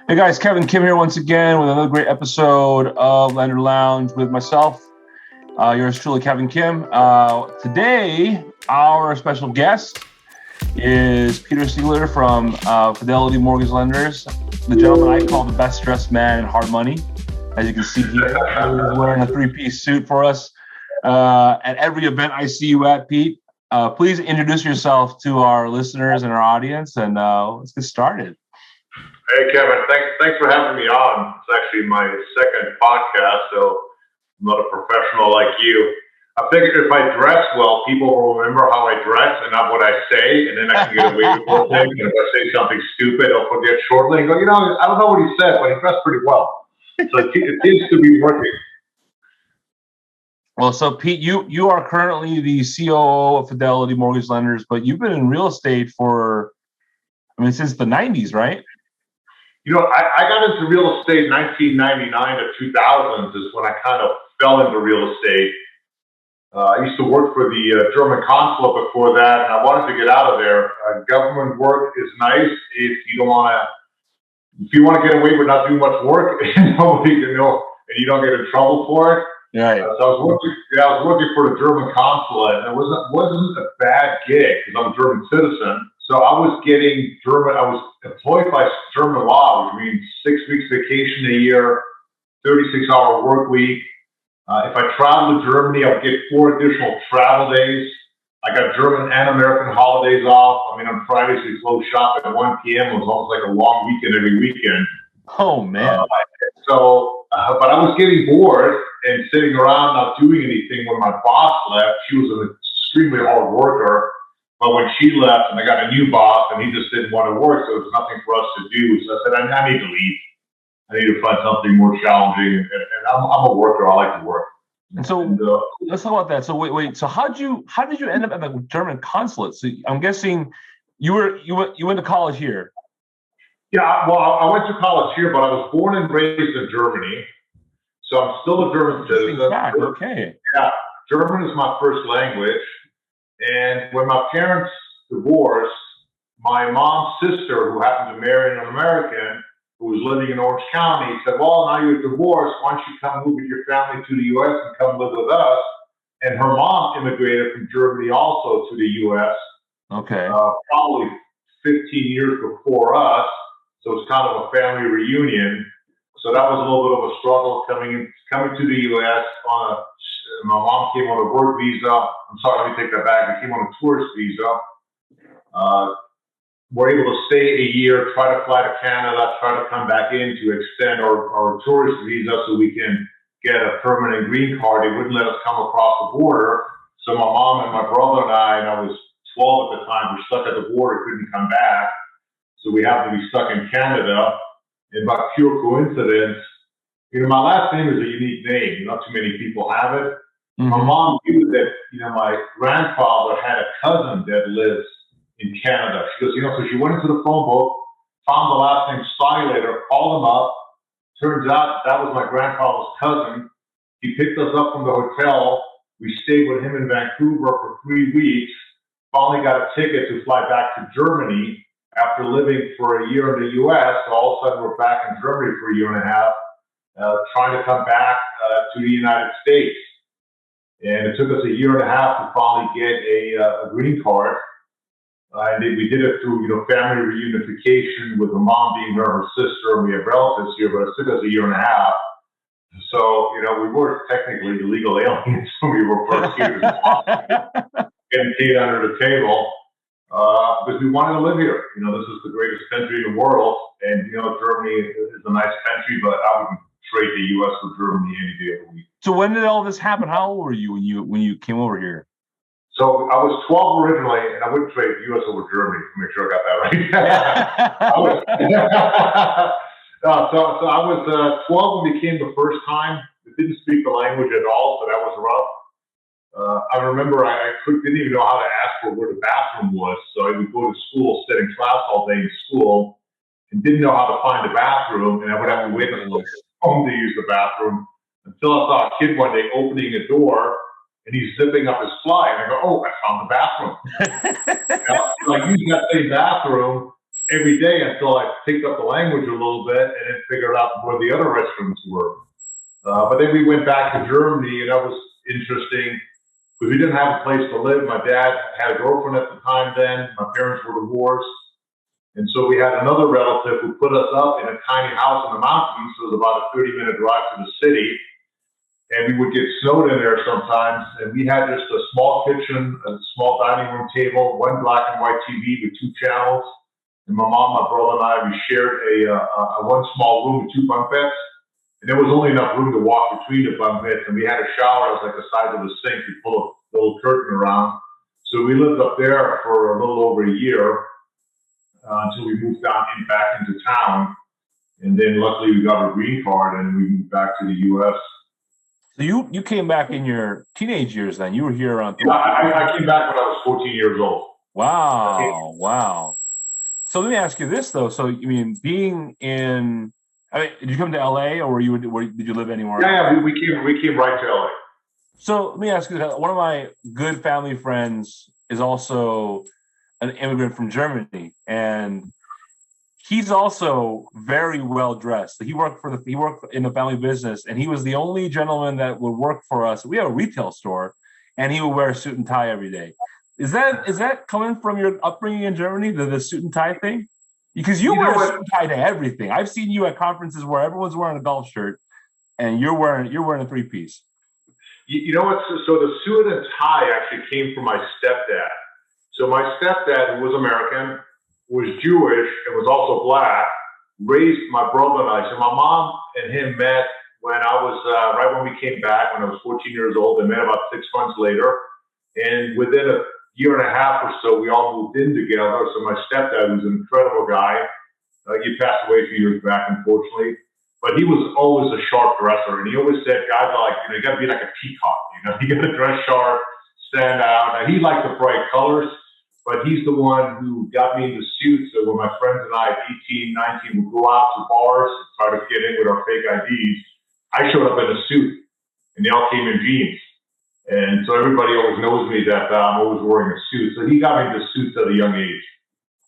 Hey guys, Kevin Kim here once again with another great episode of Lender Lounge with myself, yours truly, Kevin Kim. Today, our special guest is Peter Steigedler from Fidelity Mortgage Lenders, the gentleman I call the best dressed man in hard money. As you can see here, he's wearing a three-piece suit for us at every event I see you at, Pete. Please introduce yourself to our listeners and our audience, and let's get started. Hey, Kevin, thanks for having me on. It's actually my second podcast, so I'm not a professional like you. I figured if I dress well, people will remember how I dress and not what I say, and then I can get away with one thing. And if I say something stupid, I'll forget shortly and go, I don't know what he said, but he dressed pretty well. So it seems to be working. Well, so Pete, you are currently the COO of Fidelity Mortgage Lenders, but you've been in real estate since the 90s, right? I got into real estate in 1999 to 2000s is when I kind of fell into real estate. I used to work for the German Consulate before that, and I wanted to get out of there. Government work is nice if you want to get away with not doing much work, and nobody can know, and you don't get in trouble for it. Right. So I was working for the German Consulate, and it wasn't a bad gig because I'm a German citizen. So I was employed by German law, which means 6 weeks vacation a year, 36-hour work week. If I travel to Germany, I'll get 4 additional travel days. I got German and American holidays off. On Fridays we close shop at 1 p.m. It was almost like a long weekend every weekend. Oh, man. But I was getting bored and sitting around not doing anything when my boss left. She was an extremely hard worker. But when she left and I got a new boss and he just didn't want to work, so there was nothing for us to do. So I said, I need to leave. I need to find something more challenging. And I'm a worker. I like to work. And so let's talk about that. So wait. So how did you end up at the German consulate? So I'm guessing you went to college here. Yeah, well, I went to college here, but I was born and raised in Germany. So I'm still a German citizen. Okay. Yeah, German is my first language. And when my parents divorced, my mom's sister, who happened to marry an American who was living in Orange County, said, well, now you're divorced, why don't you come move with your family to the U.S. and come live with us? And her mom immigrated from Germany also to the U.S. Okay. Probably 15 years before us. So it's kind of a family reunion. So that was a little bit of a struggle coming to the U.S. My mom came on a work visa. I'm sorry, let me take that back. We came on a tourist visa. We're able to stay a year, try to fly to Canada, try to come back in to extend our tourist visa so we can get a permanent green card. They wouldn't let us come across the border. So my mom and my brother and I was 12 at the time, were stuck at the border, couldn't come back. So we happened to be stuck in Canada. And by pure coincidence, my last name is a unique name. Not too many people have it. Mm-hmm. My mom knew that, my grandfather had a cousin that lives in Canada. She goes, so she went into the phone book, found the last name Steigleder, called him up. Turns out that was my grandfather's cousin. He picked us up from the hotel. We stayed with him in Vancouver for 3 weeks. Finally got a ticket to fly back to Germany after living for a year in the U.S. So all of a sudden we're back in Germany for a year and a half, trying to come back to the United States. And it took us a year and a half to finally get a green card. And we did it through, family reunification with the mom being her sister, and we have relatives here, but it took us a year and a half. So, we were technically illegal aliens when we were first here. Getting paid under the table because we wanted to live here. This is the greatest country in the world. And, Germany is a nice country, but I wouldn't trade the U.S. for Germany any day of the week. So when did all this happen? How old were you when you came over here? So I was 12 originally, and I wouldn't trade the U.S. over Germany to make sure I got that right. So I was 12 when we came the first time. I didn't speak the language at all, so that was rough. I remember I didn't even know how to ask for where the bathroom was, so I would go to school, sit in class all day in school, and didn't know how to find the bathroom, and I would have to wait until home to use the bathroom until I saw a kid one day opening a door. And he's zipping up his fly, and I go, oh, I found the bathroom. So I used that same bathroom every day until I picked up the language a little bit and then figured out where the other restaurants were. But then we went back to Germany, and that was interesting because we didn't have a place to live. My dad had a girlfriend at the time then. My parents were divorced. And so we had another relative who put us up in a tiny house in the mountains. So it was about a 30-minute drive to the city. And we would get snowed in there sometimes. And we had just a small kitchen, a small dining room table, one black and white TV with 2 channels. And my mom, my brother, and I, we shared a one small room with 2 bunk beds. And there was only enough room to walk between the bunk beds. And we had a shower that was like the size of a sink. We pull a little curtain around. So we lived up there for a little over a year until we moved back into town. And then luckily we got a green card and we moved back to the U.S. So you came back in your teenage years then. You were here around. Yeah, I came back when I was 14 years old. Wow. Wow. So let me ask you this though. So you mean being in, I mean, did you come to LA or did you live anywhere? Yeah, we came right to LA. So let me ask you, one of my good family friends is also an immigrant from Germany, and he's also very well dressed. He worked in the family business, and he was the only gentleman that would work for us. We have a retail store, and he would wear a suit and tie every day. Is that coming from your upbringing in Germany, the suit and tie thing? Because you wear a suit and tie to everything. I've seen you at conferences where everyone's wearing a golf shirt, and you're wearing a 3-piece. You know what? So the suit and tie actually came from my stepdad. So my stepdad, who was American, was Jewish and was also black, raised my brother and I. So my mom and him met when I was, right when we came back, when I was 14 years old. They met about 6 months later. And within a year and a half or so, we all moved in together. So my stepdad was an incredible guy. He passed away a few years back, unfortunately. But he was always a sharp dresser. And he always said, guys are like, you got to be like a peacock. You got to dress sharp, stand out. Now, he liked the bright colors. But he's the one who got me into suits. So when my friends and I, at 18, 19, would go out to bars and try to get in with our fake IDs, I showed up in a suit, and they all came in jeans. And so everybody always knows me that I'm always wearing a suit. So he got me into suits at a young age.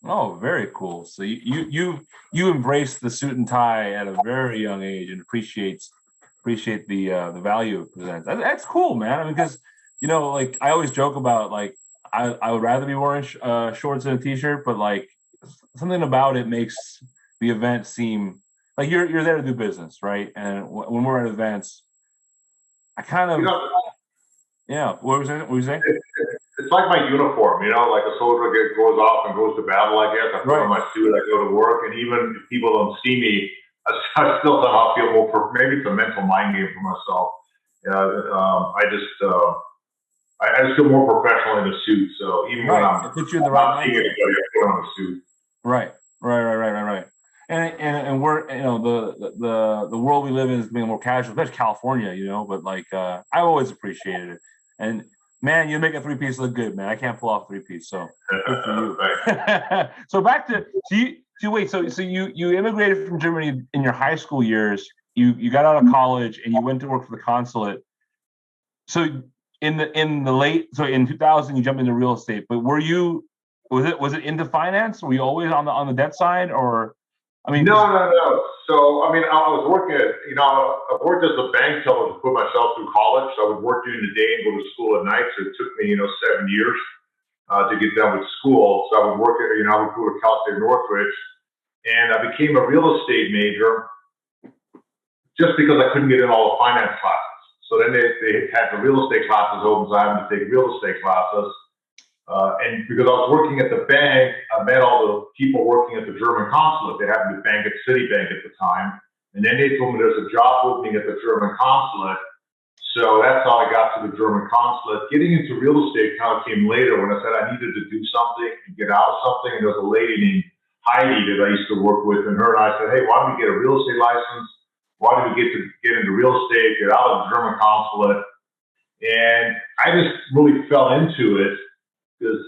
Oh, very cool. So you embrace the suit and tie at a very young age and appreciate the value it presents. That's cool, man. I mean, because like I always joke about like. I would rather be wearing shorts and a t-shirt, but like something about it makes the event seem like you're there to do business, right? And when we're at events, I kind of yeah. What was you saying? It's like my uniform, like a soldier goes off and goes to battle. I guess I put on my suit, I go to work, and even if people don't see me, I still somehow feel more. Maybe it's a mental mind game for myself. I just feel more professional in a suit. So even when I'm put you in the right seeing anybody, I put on a suit. Right. And we're the world we live in is being more casual, especially California, but like I've always appreciated it. And man, you make a 3-piece look good, man. I can't pull off 3-piece, so good for you. So back to so you immigrated from Germany in your high school years. You got out of college and you went to work for the consulate. So in 2000 you jumped into real estate, but was it into finance? Were you always on the debt side, or I mean? No. So I mean, I was working I worked as a bank teller to put myself through college. So I would work during the day and go to school at night. So it took me 7 years to get done with school. So I would work at I would go to Cal State Northridge, and I became a real estate major just because I couldn't get in all the finance classes. So then they had the real estate classes open, so I had to take real estate classes. And because I was working at the bank, I met all the people working at the German Consulate. They happened to bank at Citibank at the time. And then they told me there's a job opening at the German Consulate. So that's how I got to the German Consulate. Getting into real estate kind of came later when I said I needed to do something and get out of something. And there was a lady named Heidi that I used to work with, and her and I said, hey, why don't we get a real estate license? Why did we get into real estate, get out of the German Consulate? And I just really fell into it because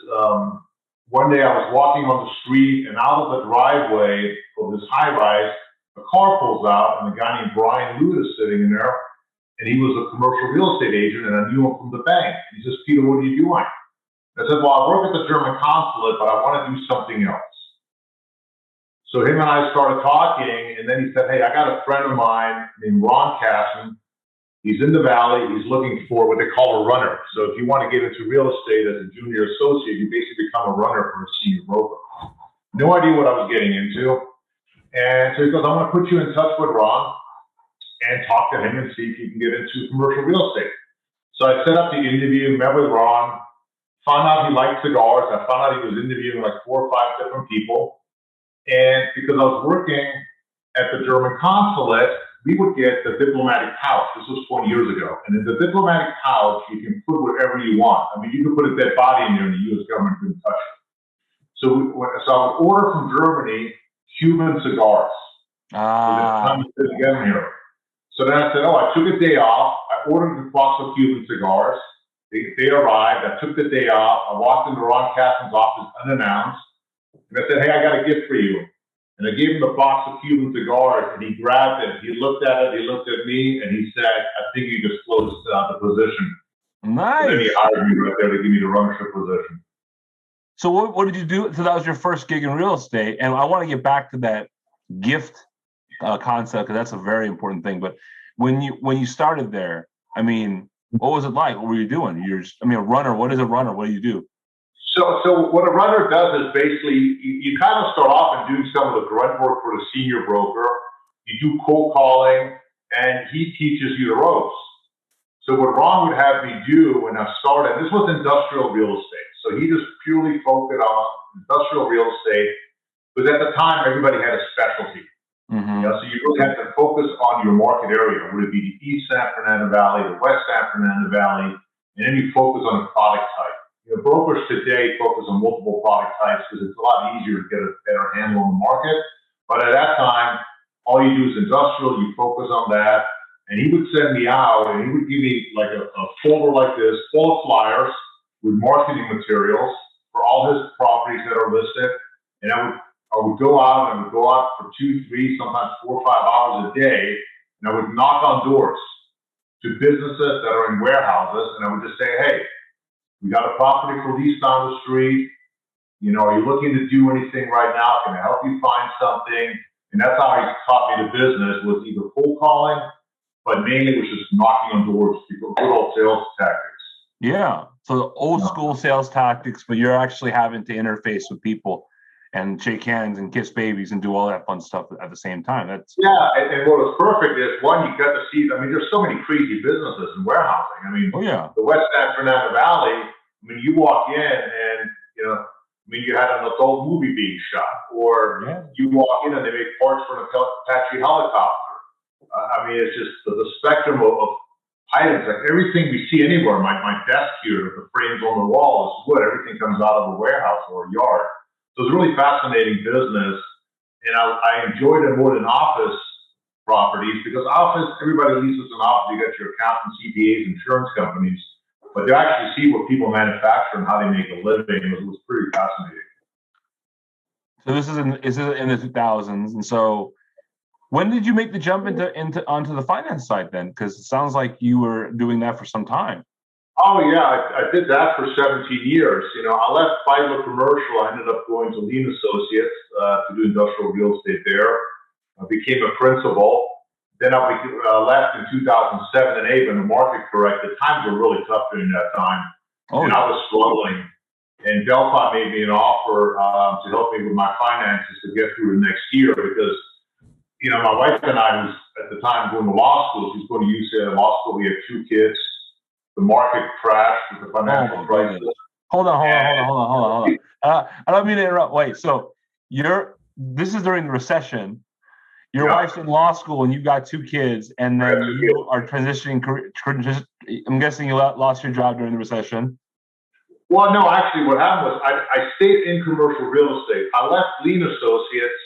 one day I was walking on the street, and out of the driveway of this high-rise, a car pulls out, and a guy named Brian Lute is sitting in there, and he was a commercial real estate agent, and I knew him from the bank. He says, Peter, what are you doing? I said, well, I work at the German Consulate, but I want to do something else. So him and I started talking, and then he said, hey, I got a friend of mine named Ron Casson. He's in the Valley. He's looking for what they call a runner. So if you want to get into real estate as a junior associate, you basically become a runner for a senior broker. No idea what I was getting into. And so he goes, I'm going to put you in touch with Ron and talk to him and see if you can get into commercial real estate. So I set up the interview, met with Ron, found out he liked cigars. I found out he was interviewing like 4 or 5 different people. And because I was working at the German Consulate, we would get the diplomatic pouch. This was 20 years ago. And in the diplomatic pouch, you can put whatever you want. I mean, you could put a dead body in there and the U.S. government couldn't touch it. So I would order from Germany Cuban cigars. So then I said, I took a day off. I ordered a box of Cuban cigars. They arrived. I took the day off. I walked into Ron Casson's office unannounced. And I said, hey, I got a gift for you. And I gave him the box of Cuban cigars, and he grabbed it. He looked at it. He looked at me, and he said, I think you just closed the position. Nice. And then he hired me right there to give me the runnership position. So what did you do? So that was your first gig in real estate. And I want to get back to that gift concept, because that's a very important thing. But when you started there, I mean, what was it like? What were you doing? A runner. What is a runner? What do you do? So what a runner does is basically you kind of start off and do some of the grunt work for the senior broker. You do cold calling, and he teaches you the ropes. So what Ron would have me do when I started, this was industrial real estate. So he just purely focused on industrial real estate, because at the time everybody had a specialty. Mm-hmm. So you really have to focus on your market area. Would it be the East San Fernando Valley, the West San Fernando Valley, and then you focus on the product type. Brokers today focus on multiple product types because it's a lot easier to get a better handle on the market. But at that time, all you do is industrial, you focus on that. And he would send me out and he would give me like a folder like this, full of flyers with marketing materials for all his properties that are listed. And I would go out and I would go out for 2, 3, sometimes 4 or 5 hours a day. And I would knock on doors to businesses that are in warehouses. And I would just say, hey, we got a property for lease down the street. Are you looking to do anything right now? Can I help you find something? And that's how he taught me the business, was either cold calling, but mainly was just knocking on doors, good old sales tactics. Yeah. So the old school sales tactics, but you're actually having to interface with people and shake hands and kiss babies and do all that fun stuff at the same time. And what was perfect is, one, you got to see, there's so many crazy businesses in warehousing. The West San Fernando Valley, you walk in and, you had an adult movie being shot, or you walk in and they make parts for an Apache helicopter. It's just the spectrum of items, like everything we see anywhere. My desk here, the frames on the wall is wood. Everything comes out of a warehouse or a yard. So it's a really fascinating business, and I enjoyed it more than office properties, because office, everybody leases an office. You got your accountants, CPAs, insurance companies, but to actually see what people manufacture and how they make a living was pretty fascinating. So this is in the 2000s, and so when did you make the jump onto the finance side then? Because it sounds like you were doing that for some time. Oh, yeah, I did that for 17 years. I left Beitler Commercial. I ended up going to Lean Associates to do industrial real estate there. I became a principal. Then I left in 2007 and 8 when the market corrected. Times were really tough during that time. And I was struggling. And Delphi made me an offer to help me with my finances to get through the next year, because, my wife and I was at the time going to law school. She was going to UCLA Law School. We had 2 kids. The market crashed with the financial crisis. Hold on. I don't mean to interrupt. Wait, so this is during the recession. Your wife's in law school and you've got 2 kids, and then you are transitioning. I'm guessing you lost your job during the recession. Well, no, actually what happened was I stayed in commercial real estate. I left Lean Associates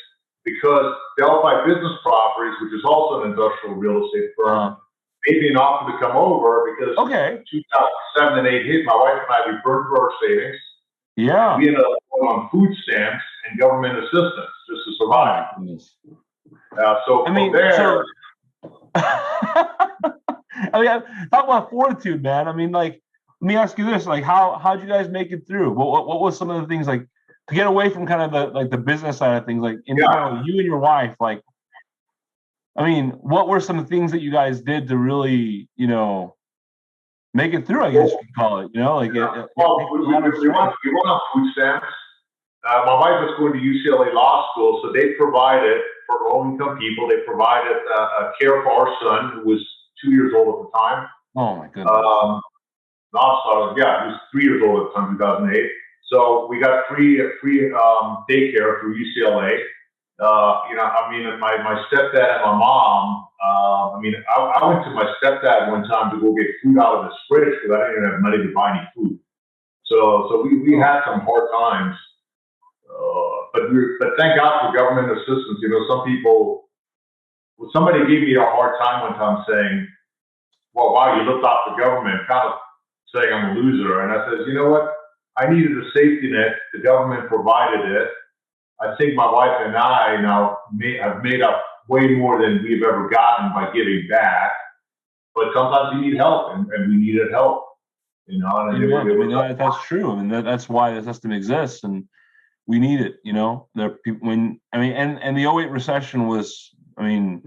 because Delphi Business Properties, which is also an industrial real estate firm, made me an offer to come over, because 2007 and 8 hit. My wife and I, we burned through our savings. Yeah. We ended up going on food stamps and government assistance just to survive. Talk about fortitude, man. Let me ask you this: how'd you guys make it through? What was some of the things, like, to get away from kind of the business side of things, like in you and your wife, like, I mean, what were some things that you guys did to really, make it through, I guess you could call it, like we went on food stamps. My wife was going to UCLA Law School, so they provided, for low-income people, they provided care for our son, who was 2 years old at the time. Oh, my goodness. He was 3 years old at the time, 2008. So we got free daycare through UCLA. My stepdad and my mom, I went to my stepdad one time to go get food out of his fridge because I didn't have money to buy any food. So we had some hard times. But thank God for government assistance. Somebody gave me a hard time one time saying, well, wow, you looked out for government, kind of saying I'm a loser. And I said, you know what? I needed a safety net. The government provided it. I think my wife and I now have made up way more than we've ever gotten by giving back. But sometimes you need help, and we needed help. That's true. I mean, that's why the system exists, and we need it. There are people and the 2008 recession was. I mean,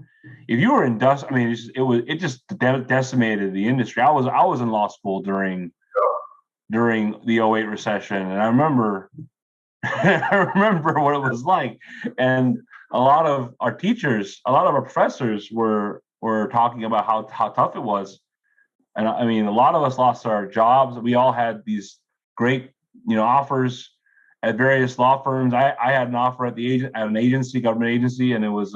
if you were in dust, I mean, it just decimated the industry. I was in law school during the 2008 recession, and I remember what it was like. And a lot of our teachers, a lot of our professors were talking about how tough it was. And I mean, a lot of us lost our jobs. We all had these great, offers at various law firms. I had an offer at an agency, government agency, and it was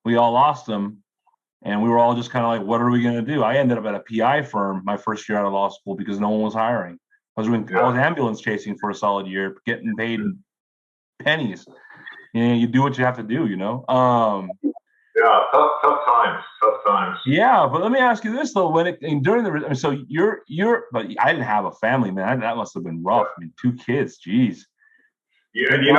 we all lost them, and we were all just kind of like, what are we going to do? I ended up at a PI firm my first year out of law school because no one was hiring. I was ambulance chasing for a solid year, getting paid pennies. You do what you have to do, tough times. Yeah, but let me ask you this though: but I didn't have a family, man. That must have been rough. I mean, 2 kids, geez. Yeah, one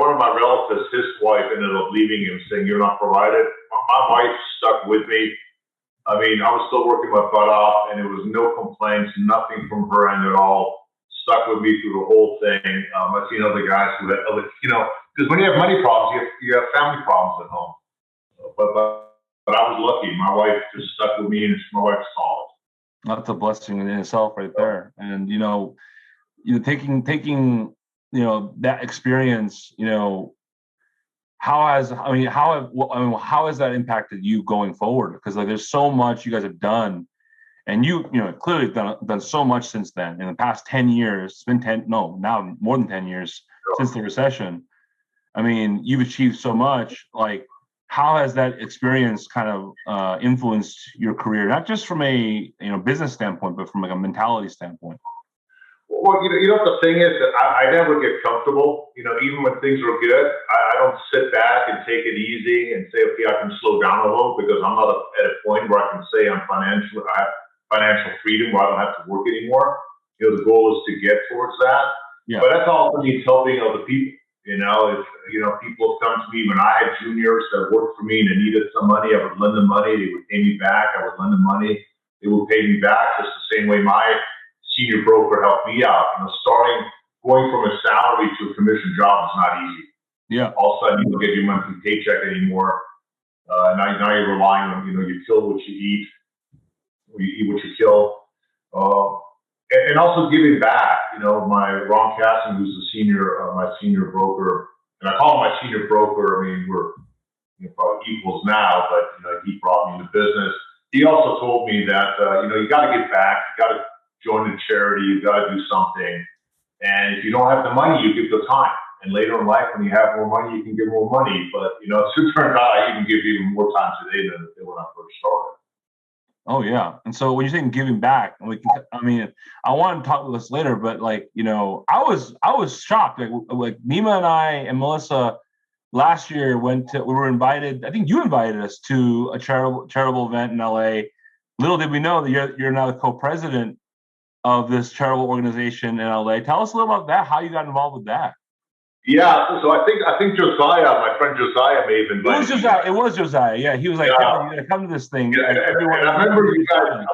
of my relatives, his wife ended up leaving him, saying, "You're not provided." My wife stuck with me. I mean, I was still working my butt off, and it was no complaints, nothing from her end at all. Stuck with me through the whole thing. I've seen other guys who had other, because when you have money problems, you have family problems at home. But I was lucky. My wife just stuck with me, and my wife's solid. That's a blessing in itself, right there. And taking that experience, how has that impacted you going forward? Because there's so much you guys have done, and clearly done so much since then. In the past 10 years, it's been now more than 10 years since the recession. I mean, you've achieved so much. Like, how has that experience kind of influenced your career, not just from a business standpoint, but from a mentality standpoint? Well, the thing is that I never get comfortable. Even when things are good, I don't sit back and take it easy and say, okay, I can slow down a little, because I'm not at a point where I can say I have financial freedom where I don't have to work anymore. The goal is to get towards that. Yeah. But that's also means helping other people. If people have come to me when I had juniors that worked for me and they needed some money, I would lend them money. They would pay me back. I would lend them money. They would pay me back just the same way my senior broker helped me out. Going from a salary to a commission job is not easy. Yeah. All of a sudden, you don't get your monthly paycheck anymore. Now you're relying on, you kill what you eat, or you eat what you kill. And also giving back. My Ron Casson, who's my senior broker, and I call him my senior broker. I mean, we're probably equals now, but he brought me into business. He also told me that you got to give back. You got to join a charity. You got to do something. And if you don't have the money, you give the time. And later in life, when you have more money, you can give more money. But it turns out I even give even more time today than when I first started. Oh yeah. And so when you're saying giving back, I want to talk about this later, but I was shocked. Like Nima and I and Melissa last year we were invited. I think you invited us to a charitable event in LA. Little did we know that you're now the co-president of this charitable organization in LA. Tell us a little about that. How you got involved with that? Yeah, so I think Josiah, my friend Josiah, may have invited me. It was Josiah. Yeah, he was like, "Yeah, you got to come to this thing." Yeah, and I remember you guys,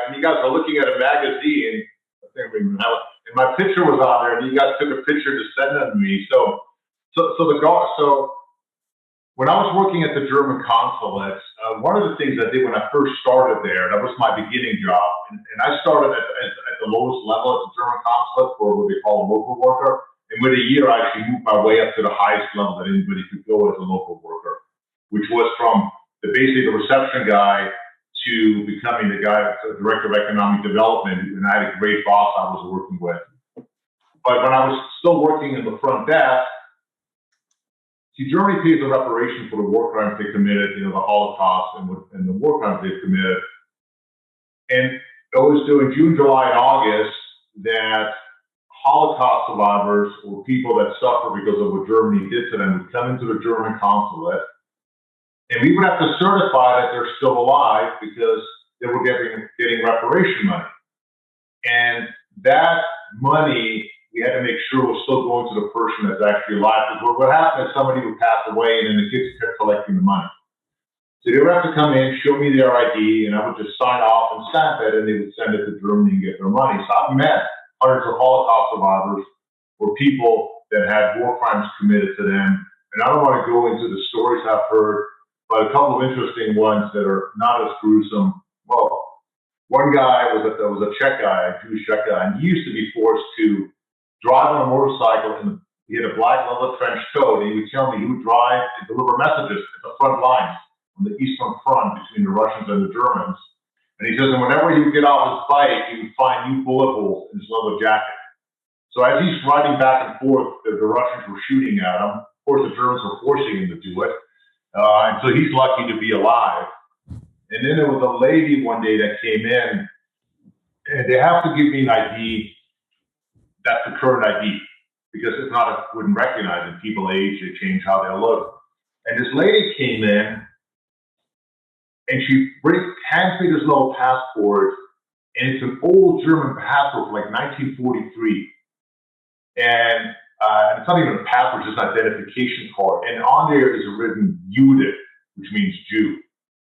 and you guys were looking at a magazine. I think we have my picture was on there, and you guys took a picture to send them to me. So when I was working at the German Consulate, one of the things I did when I first started there, that was my beginning job, and I started at the lowest level at the German Consulate, for what they call a local worker. And with a year, I actually moved my way up to the highest level that anybody could go as a local worker, which was from basically the reception guy to becoming the guy that's the director of economic development. And I had a great boss I was working with. But when I was still working in the front desk, see, Germany pays a reparation for the war crimes they committed, the Holocaust and the war crimes they committed. And it was during June, July, and August that Holocaust survivors or people that suffer because of what Germany did to them would come into the German consulate, and we would have to certify that they're still alive because they were getting reparation money. And that money, we had to make sure was still going to the person that's actually alive. Because what happened is somebody would pass away and then the kids kept collecting the money. So they would have to come in, show me their ID, and I would just sign off and stamp it, and they would send it to Germany and get their money. So I've met hundreds of Holocaust survivors or people that had war crimes committed to them. And I don't want to go into the stories I've heard, but a couple of interesting ones that are not as gruesome. Well, one guy was a Czech guy, a Jewish Czech guy, and he used to be forced to drive on a motorcycle, and he had a black leather trench coat, and he would tell me he would drive and deliver messages at the front lines on the eastern front between the Russians and the Germans. And he says, and whenever he would get off his bike, he would find new bullet holes in his leather jacket. So as he's riding back and forth, the Russians were shooting at him. Of course, the Germans were forcing him to do it. And so he's lucky to be alive. And then there was a lady one day that came in, and they have to give me an ID. That's the current ID, because if not, I wouldn't recognize it. People age, they change how they look. And this lady came in, and she hands me this little passport, and it's an old German passport from like 1943. And it's not even a passport, it's just an identification card. And on there is written Jude, which means Jew,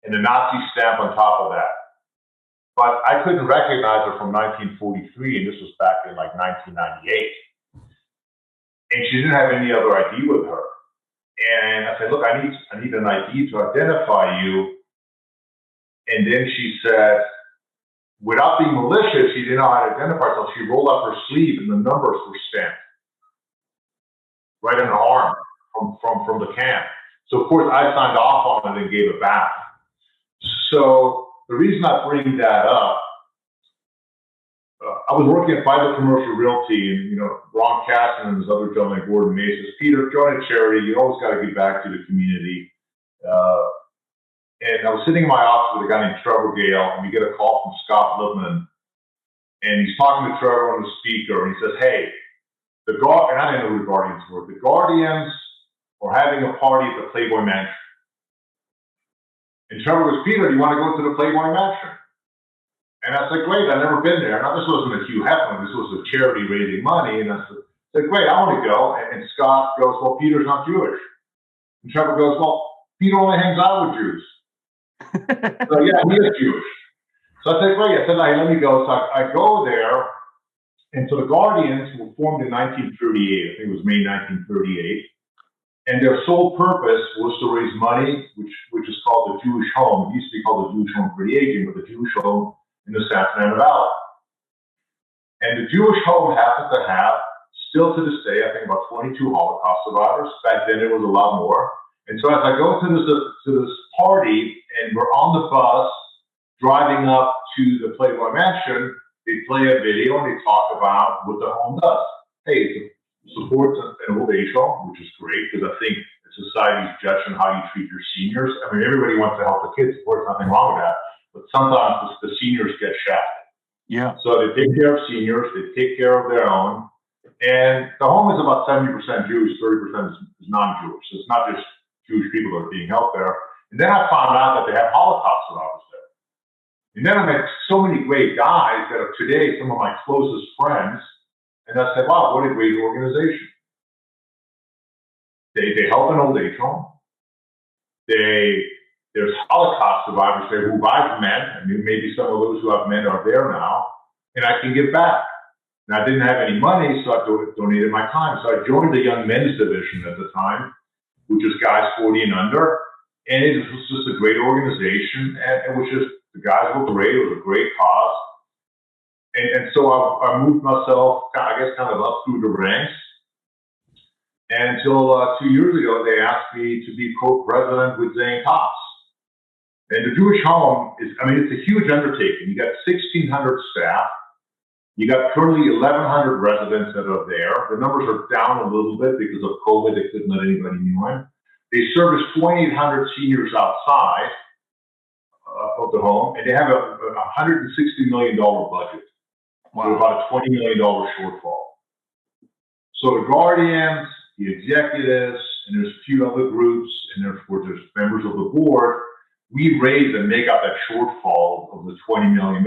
and a Nazi stamp on top of that. But I couldn't recognize her from 1943, and this was back in like 1998. And she didn't have any other ID with her. And I said, look, I need an ID to identify you. And then she said, without being malicious, she didn't know how to identify herself. She rolled up her sleeve, and the numbers were stamped right on her arm from the camp. So, of course, I signed off on it and gave it back. So the reason I bring that up, I was working at Beitler Commercial Realty, and, Ron Casson and his other gentleman, Gordon Mason, says, Peter, join a charity. You always got to give back to the community. And I was sitting in my office with a guy named Trevor Gale, and we get a call from Scott Lippman, and he's talking to Trevor on the speaker, and he says, hey, and I didn't know who the Guardians were. The Guardians were having a party at the Playboy Mansion. And Trevor goes, Peter, do you want to go to the Playboy Mansion? And I said, great, I've never been there. Now, this wasn't a Hugh Hefner, this was a charity raising money. And I said, great, I want to go. And Scott goes, well, Peter's not Jewish. And Trevor goes, well, Peter only hangs out with Jews. So, yeah, he is Jewish. So I said, great. I said, hey, let me go. So I go there. And so the Guardians were formed in 1938. I think it was May 1938. And their sole purpose was to raise money, which is called the Jewish Home. It used to be called the Jewish Home for the Aging, but the Jewish Home in the Santa Ana Valley. And the Jewish Home happens to have, still to this day, I think about 22 Holocaust survivors. Back then it was a lot more. And so as I go to this party, and we're on the bus driving up to the Playboy Mansion, they play a video and they talk about what the home does. Hey, it supports an old age home, which is great, because I think society's judging how you treat your seniors. I mean, everybody wants to help the kids, of course, nothing wrong with that. But sometimes the seniors get shafted. Yeah. So they take care of seniors, they take care of their own. And the home is about 70% Jewish, 30% is non-Jewish. So it's not just Jewish people that are being helped there. And then I found out that they have Holocaust survivors there. And then I met so many great guys that are today some of my closest friends. And I said, wow, what a great organization. They help an old age home. There's Holocaust survivors there who I've met. I mean, maybe some of those who I've met are there now. And I can give back. And I didn't have any money, so I donated my time. So I joined the young men's division at the time, which was guys 40 and under. And it was just a great organization. And it was just, the guys were great. It was a great cause. And so I moved myself, I guess, kind of up through the ranks. Until 2 years ago, they asked me to be co-president with Zane Tops. And the Jewish Home is, I mean, it's a huge undertaking. You got 1,600 staff. You got currently 1,100 residents that are there. The numbers are down a little bit because of COVID. They couldn't let anybody new in. They service 2,800 seniors outside of the home, and they have a $160 million budget. Wow. So about a $20 million shortfall. So the guardians, the executives, and there's a few other groups, and there's members of the board, we raise and make up that shortfall of the $20 million.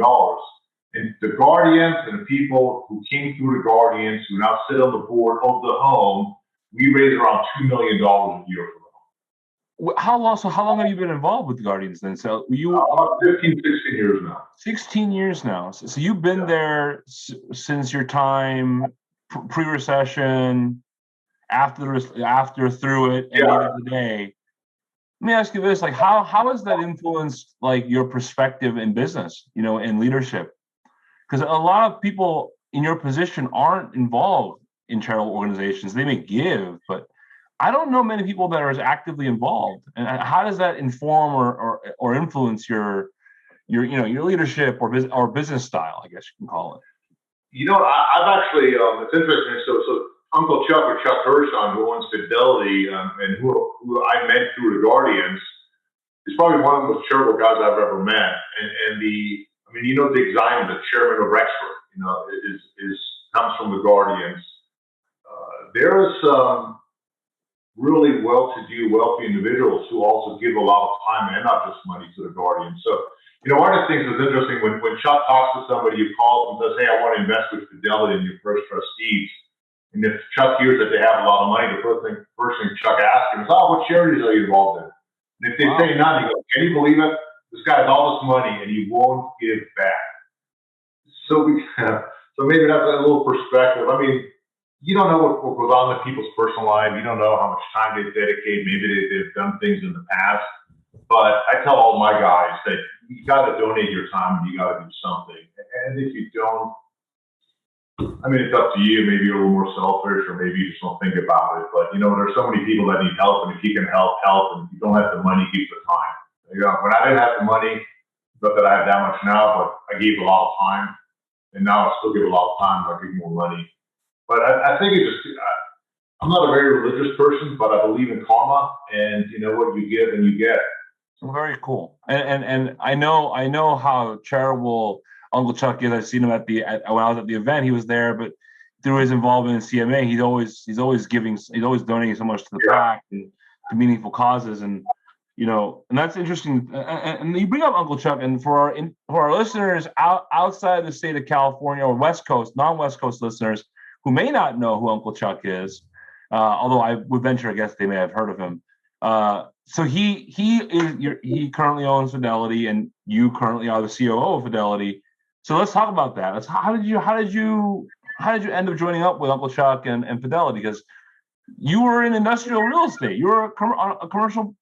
And the guardians and the people who came through the guardians who now sit on the board of the home, we raise around $2 million a year for them. How long have you been involved with the Guardians then? So you 15, 16 years now. 16 years now. So you've been there since your time pre-recession, after, through it, and even today. Let me ask you this: like, how has that influenced like your perspective in business, in leadership? Because a lot of people in your position aren't involved in charitable organizations. They may give, but I don't know many people that are as actively involved. And how does that inform or influence your leadership or business style, I guess you can call it? I've actually, it's interesting. So Uncle Chuck, or Chuck Hirschon, who owns Fidelity, and who I met through the Guardians, is probably one of the most charitable guys I've ever met. Dick Zion, the chairman of Rexford, comes from the Guardians. There's really well-to-do, wealthy individuals who also give a lot of time and not just money to the Guardians. So, one of the things that's interesting, when Chuck talks to somebody, you call them and says, hey, I want to invest with Fidelity in your first trustees. And if Chuck hears that they have a lot of money, the first thing Chuck asks him is, what charities are you involved in? And if they say none, he goes, can you believe it? This guy has all this money and he won't give back. So maybe that's a little perspective. I mean, you don't know what goes on in people's personal life. You don't know how much time they dedicate. Maybe they've done things in the past. But I tell all my guys that you got to donate your time and you got to do something. And if you don't, it's up to you. Maybe you're a little more selfish, or maybe you just don't think about it. But, there's so many people that need help. And if you can help. And if you don't have the money, keep the time. When I didn't have the money, not that I have that much now, but I gave a lot of time. And now I still give a lot of time, but I give more money. But I think I'm not a very religious person, but I believe in karma, and what you give and you get. Very cool. And I know how charitable Uncle Chuck is. I've seen him when I was at the event. He was there, but through his involvement in CMA, he's always donating so much to the PAC and to meaningful causes, and that's interesting. And you bring up Uncle Chuck, and for our listeners outside the state of California or West Coast, non-West Coast listeners who may not know who Uncle Chuck is, although I would venture a guess they may have heard of him. So he currently owns Fidelity, and you currently are the COO of Fidelity. So let's talk about that. How did you end up joining up with Uncle Chuck and Fidelity? Because you were in industrial real estate. You were a commercial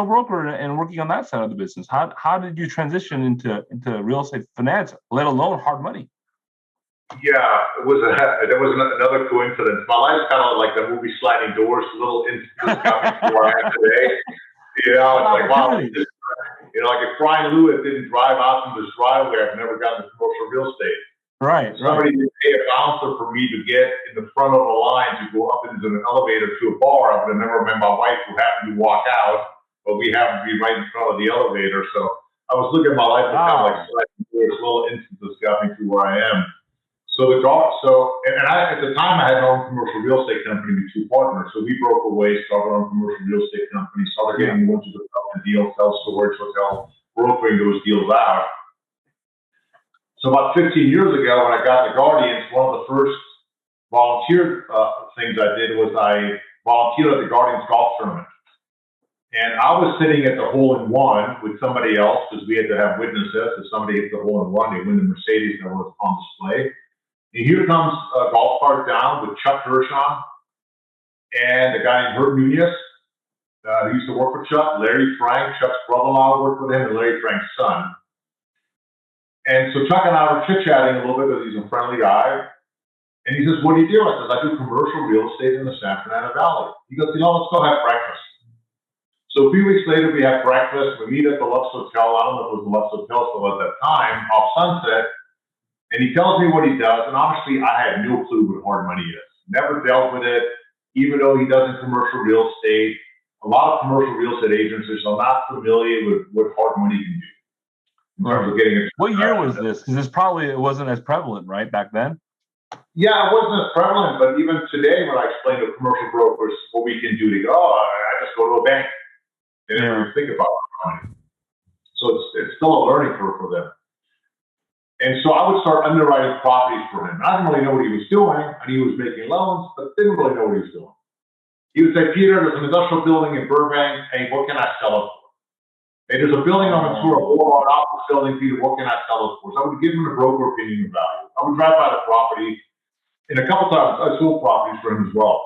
broker and working on that side of the business. How did you transition into real estate finance, let alone hard money? Yeah, there was another coincidence. My life's kind of like the movie Sliding Doors, a little into this company where I am today. It's like, wow. Like if Brian Lewis didn't drive out from this driveway, I've never gotten to commercial real estate. Right. Somebody didn't pay a bouncer for me to get in the front of the line to go up into an elevator to a bar. I would have never met my wife, who happened to walk out, but we happened to be right in front of the elevator. So I was looking at my life as kind of like Sliding Doors, little instances got me to where I am. So at the time I had my own commercial real estate company with two partners. So we broke away, started our own commercial real estate company, started getting into the deal, self-storage, hotel, brokering those deals out. So about 15 years ago, when I got the Guardians, one of the first volunteer things I did was I volunteered at the Guardians golf tournament. And I was sitting at the hole-in-one with somebody else because we had to have witnesses. If somebody hits the hole-in-one, they win the Mercedes that was on display. And here comes a golf cart down with Chuck Hirschon and a guy named Herb Nunez, who used to work for Chuck, Larry Frank, Chuck's brother-in-law worked with him, and Larry Frank's son. And so Chuck and I were chit-chatting a little bit because he's a friendly guy. And he says, what do you do? I says, I do commercial real estate in the San Fernando Valley. He goes, let's go have breakfast. So a few weeks later, we have breakfast. We meet at the Lux Hotel. I don't know if it was the Lux Hotel still at that time, off Sunset. And he tells me what he does. And honestly, I had no clue what hard money is. Never dealt with it, even though he does in commercial real estate. A lot of commercial real estate agents are not familiar with what hard money can do. In terms of getting it. What year was this? Because it wasn't as prevalent, right, back then? Yeah, it wasn't as prevalent, but even today when I explain to commercial brokers what we can do, they go, I just go to a bank. They never think about it. So it's still a learning curve for them. And so I would start underwriting properties for him. I didn't really know what he was doing. I knew he was making loans, but didn't really know what he was doing. He would say, Peter, there's an industrial building in Burbank. Hey, what can I sell it for? Hey, there's a building on Ventura Boulevard, office building, Peter, what can I sell it for? So I would give him a broker opinion of value. I would drive by the property. And a couple times I sold properties for him as well.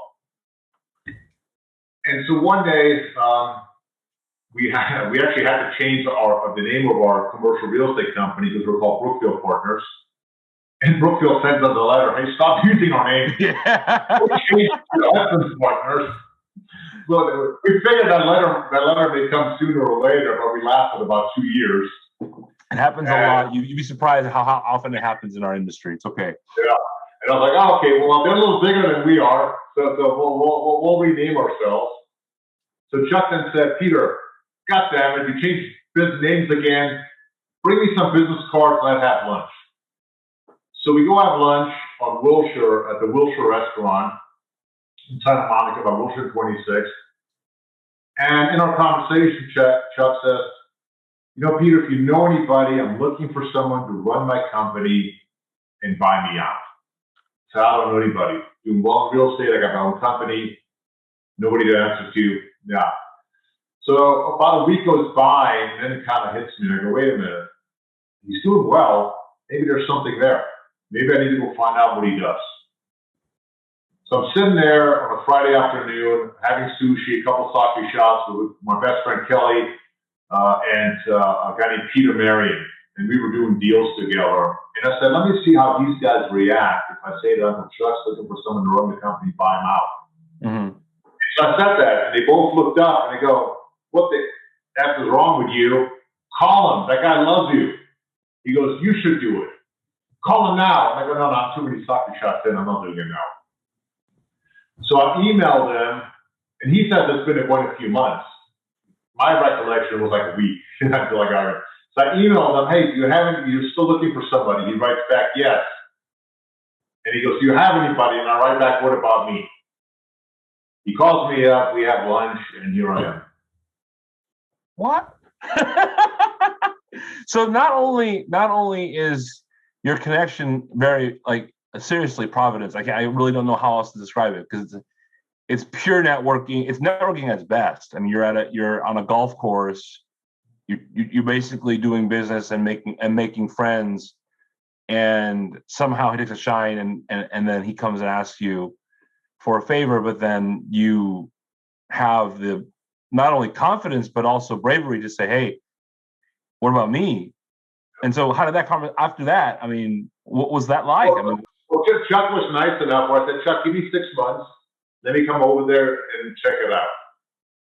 And so one day, we actually had to change the name of our commercial real estate company because we're called Brookfield Partners. And Brookfield sent us a letter, hey, stop using our name. Yeah. We changed to Essence Partners. Well, we figured that letter may come sooner or later, but we lasted about 2 years. It happens a lot. You'd be surprised how often it happens in our industry. It's okay. Yeah. And I was like, oh, okay, well, they're a little bigger than we are, so we'll rename ourselves. So Chuck then said, Peter, goddamn it, if you change business names again, bring me some business cards and let's have lunch. So we go have lunch on Wilshire at the Wilshire restaurant in Santa Monica by Wilshire 26. And in our conversation, Chuck says, Peter, if you know anybody, I'm looking for someone to run my company and buy me out. So I don't know anybody. Doing well in real estate, I got my own company, nobody to answer to. Yeah. So about a week goes by, and then it kind of hits me. I go, wait a minute. He's doing well. Maybe there's something there. Maybe I need to go find out what he does. So I'm sitting there on a Friday afternoon, having sushi, a couple sake shots with my best friend Kelly and a guy named Peter Marion. And we were doing deals together. And I said, let me see how these guys react if I say that I'm Chuck's looking for someone to run the company, buy him out. Mm-hmm. So I said that, and they both looked up and they go, what the F is wrong with you? Call him. That guy loves you. He goes, you should do it. Call him now. And I go, no, I'm too many sake shots in. I'm not doing it now. So I emailed him, and he said it's been a few months. My recollection was like a week until I got it. So I emailed him, hey, you're still looking for somebody? He writes back, yes. And he goes, do you have anybody? And I write back, what about me? He calls me up, we have lunch, and here I am. What? So not only is your connection very, seriously Providence, I really don't know how else to describe it, because it's pure networking. It's networking at its best. I mean, you're on a golf course. You're basically doing business and making friends, and somehow he takes a shine, and then he comes and asks you for a favor, but then you have the not only confidence but also bravery to say, hey, what about me? And so how did that come after that? I mean, what was that like? Well, Chuck was nice enough where I said, Chuck, give me 6 months, let me come over there and check it out.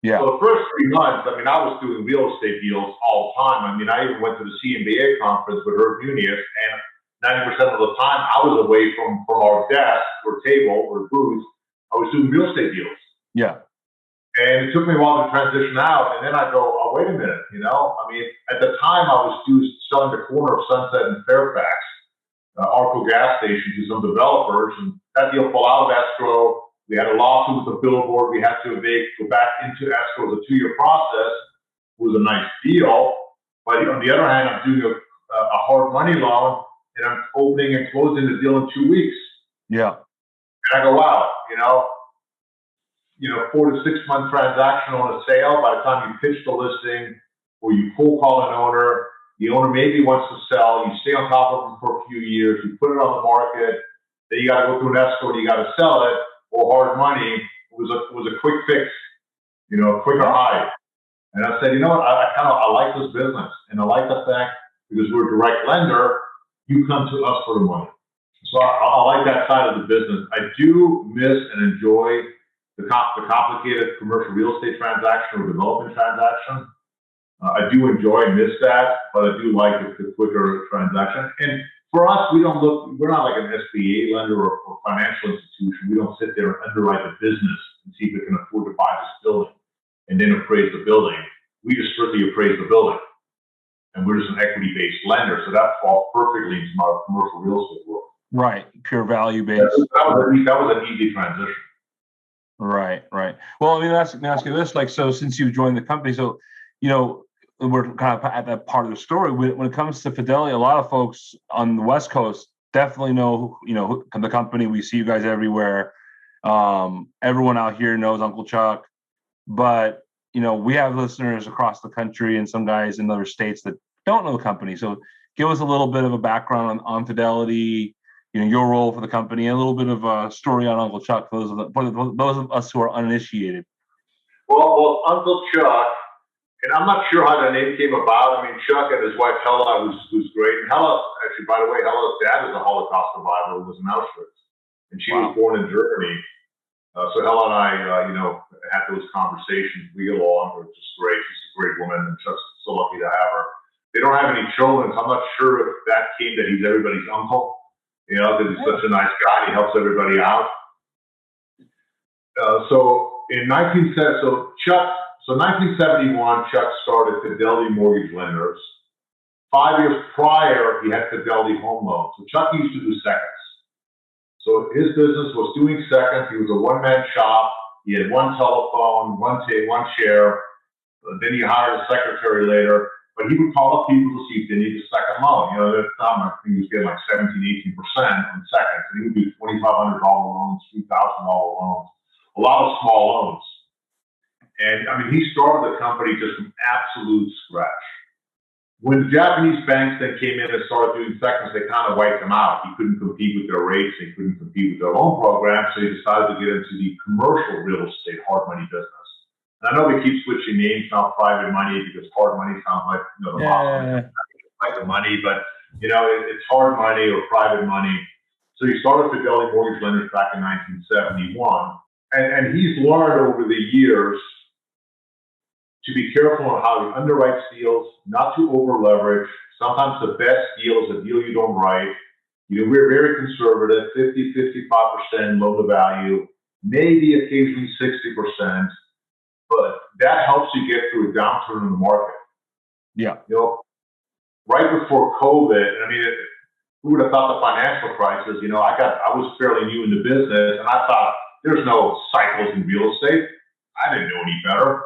Yeah. So the first 3 months, I mean, I was doing real estate deals all the time. I mean, I even went to the CMBA conference with Herb Nunez, and 90% of the time I was away from our desk or table or booth. I was doing real estate deals. Yeah. And it took me a while to transition out. And then I go, oh, wait a minute, I mean, at the time I was selling the corner of Sunset and Fairfax, Arco gas station to some developers, and that deal fell out of escrow. We had a lawsuit with the billboard. We had to go back into escrow. It was a 2-year process. It was a nice deal. But on the other hand, I'm doing a hard money loan, and I'm opening and closing the deal in 2 weeks. Yeah. And I go, wow, 4 to 6 month transaction on a sale. By the time you pitch the listing or you cold call an owner, the owner maybe wants to sell. You stay on top of them for a few years. You put it on the market. then you got to go through an escrow, you got to sell it, or hard money. It was a quick fix, a quicker high. And I said, you know what, I like this business, and I like the fact, because we're a direct lender, you come to us for the money. So I like that side of the business. I do miss and enjoy the complicated commercial real estate transaction or development transaction. I do enjoy and miss that, but I do like the quicker transaction. And for us, we're not like an SBA lender or financial institution. We don't sit there and underwrite the business and see if we can afford to buy this building and then appraise the building. We just strictly appraise the building. And we're just an equity-based lender, so that falls perfectly into our commercial real estate world. Right, pure value-based. That was an easy transition. Right. Well, let me ask you this: so since you joined the company, so we're kind of at that part of the story. When it comes to Fidelity, a lot of folks on the West Coast definitely know, the company. We see you guys everywhere. Everyone out here knows Uncle Chuck, but we have listeners across the country and some guys in other states that don't know the company. So give us a little bit of a background on Fidelity, your role for the company, and a little bit of a story on Uncle Chuck for those of us who are uninitiated. Well, Uncle Chuck, and I'm not sure how the name came about. I mean, Chuck and his wife Hella, who's great. And Hella, actually, by the way, Hella's dad is a Holocaust survivor who was in Auschwitz, and she was born in Germany. So Hella and I, had those conversations. We get along. We're just great. She's a great woman, and Chuck's so lucky to have her. They don't have any children, so I'm not sure if that came that he's everybody's uncle, because he's such a nice guy. He helps everybody out. So in 1971, Chuck started Fidelity Mortgage Lenders. 5 years prior, he had Fidelity Home Loans. So Chuck used to do seconds. So his business was doing seconds. He was a one-man shop. He had one telephone, one chair. Then he hired a secretary later. But he would call up people to see if they needed a second loan. At the time, I think he was getting like 17, 18% on seconds. And he would do $2,500 loans, $3,000 loans, a lot of small loans. And I mean, he started the company just from absolute scratch. When the Japanese banks then came in and started doing seconds, they kind of wiped him out. He couldn't compete with their rates. They couldn't compete with their loan program. So he decided to get into the commercial real estate hard money business. And I know we keep switching names now, private money, because hard money sounds like like the money, but it's hard money or private money. So he started Fidelity Mortgage Lenders back in 1971, and he's learned over the years to be careful on how he underwrites deals, not to over leverage. Sometimes the best deal is a deal you don't write. We're very conservative, 50, 55% loan to value, maybe occasionally 60%, but that helps you get through a downturn in the market. Yeah. Right before COVID, I mean, who would have thought the financial crisis, I was fairly new in the business, and I thought there's no cycles in real estate. I didn't know any better.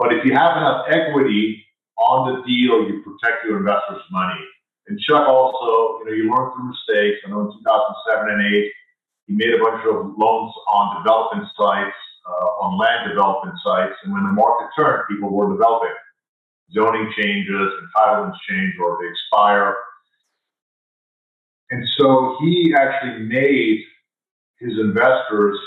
But if you have enough equity on the deal, you protect your investors' money. And Chuck also, you learn through mistakes. I know in 2007 and 8, he made a bunch of loans on development sites, on land development sites. And when the market turned, people were developing. Zoning changes, entitlements change, or they expire. And so he actually made his investors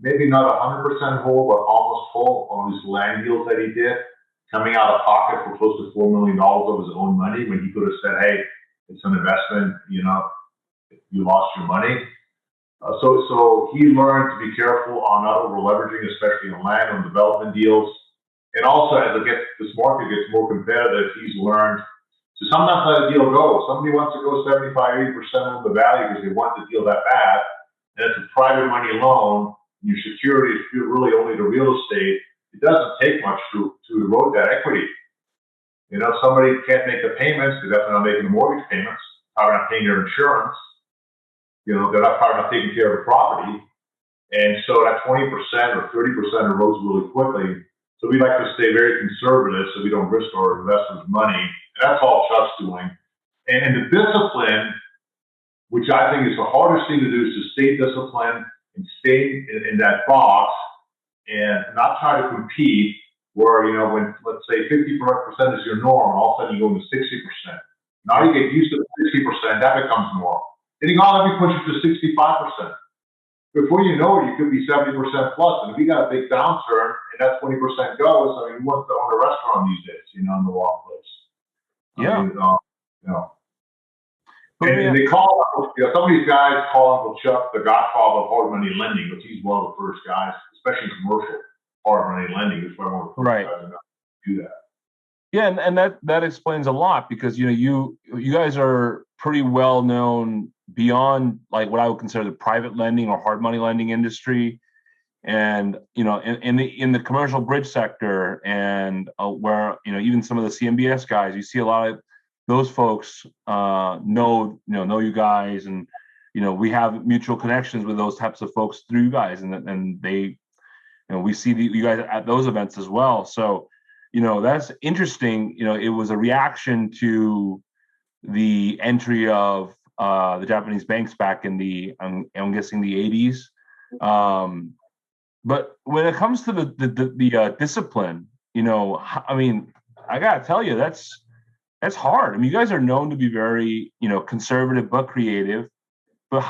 maybe not 100% whole, but almost whole on his land deals that he did, coming out of pocket for close to $4 million of his own money when he could have said, hey, it's an investment, you lost your money. So he learned to be careful on not over leveraging, especially on land, on development deals. And also, as this market gets more competitive, he's learned to sometimes let a deal go. Somebody wants to go 75, 80% of the value because they want the deal that bad. And it's a private money loan. Your security is really only the real estate. It doesn't take much to erode that equity. Somebody can't make the payments because they're not making the mortgage payments, probably not paying their insurance. They're probably not taking care of the property. And so that 20% or 30% erodes really quickly. So we like to stay very conservative so we don't risk our investors' money. And that's all Chuck's doing. And the discipline, which I think is the hardest thing to do, is to stay disciplined and stay in that box and not try to compete where, when, let's say, 50% is your norm, all of a sudden you go to 60%. Now you get used to 60%, that becomes normal. And let me push it to 65%. Before you know it, you could be 70% plus. And if you got a big downturn and that 20% goes, I mean, who wants to own a restaurant these days, in the wrong place? Yeah. And they call, some of these guys call Uncle Chuck the godfather of hard money lending, but he's one of the first guys, especially commercial hard money lending. That's why one of the first guys to do that. Yeah, and that explains a lot, because you guys are pretty well known beyond like what I would consider the private lending or hard money lending industry, and in the commercial bridge sector, and where even some of the CMBS guys, you see a lot of those folks know you guys, and we have mutual connections with those types of folks through you guys, and they we see you guys at those events as well. So that's interesting. It was a reaction to the entry of the Japanese banks back in I'm guessing the 80s. But when it comes to the discipline, I mean, I gotta tell you, that's hard. I mean, you guys are known to be very, conservative but creative. But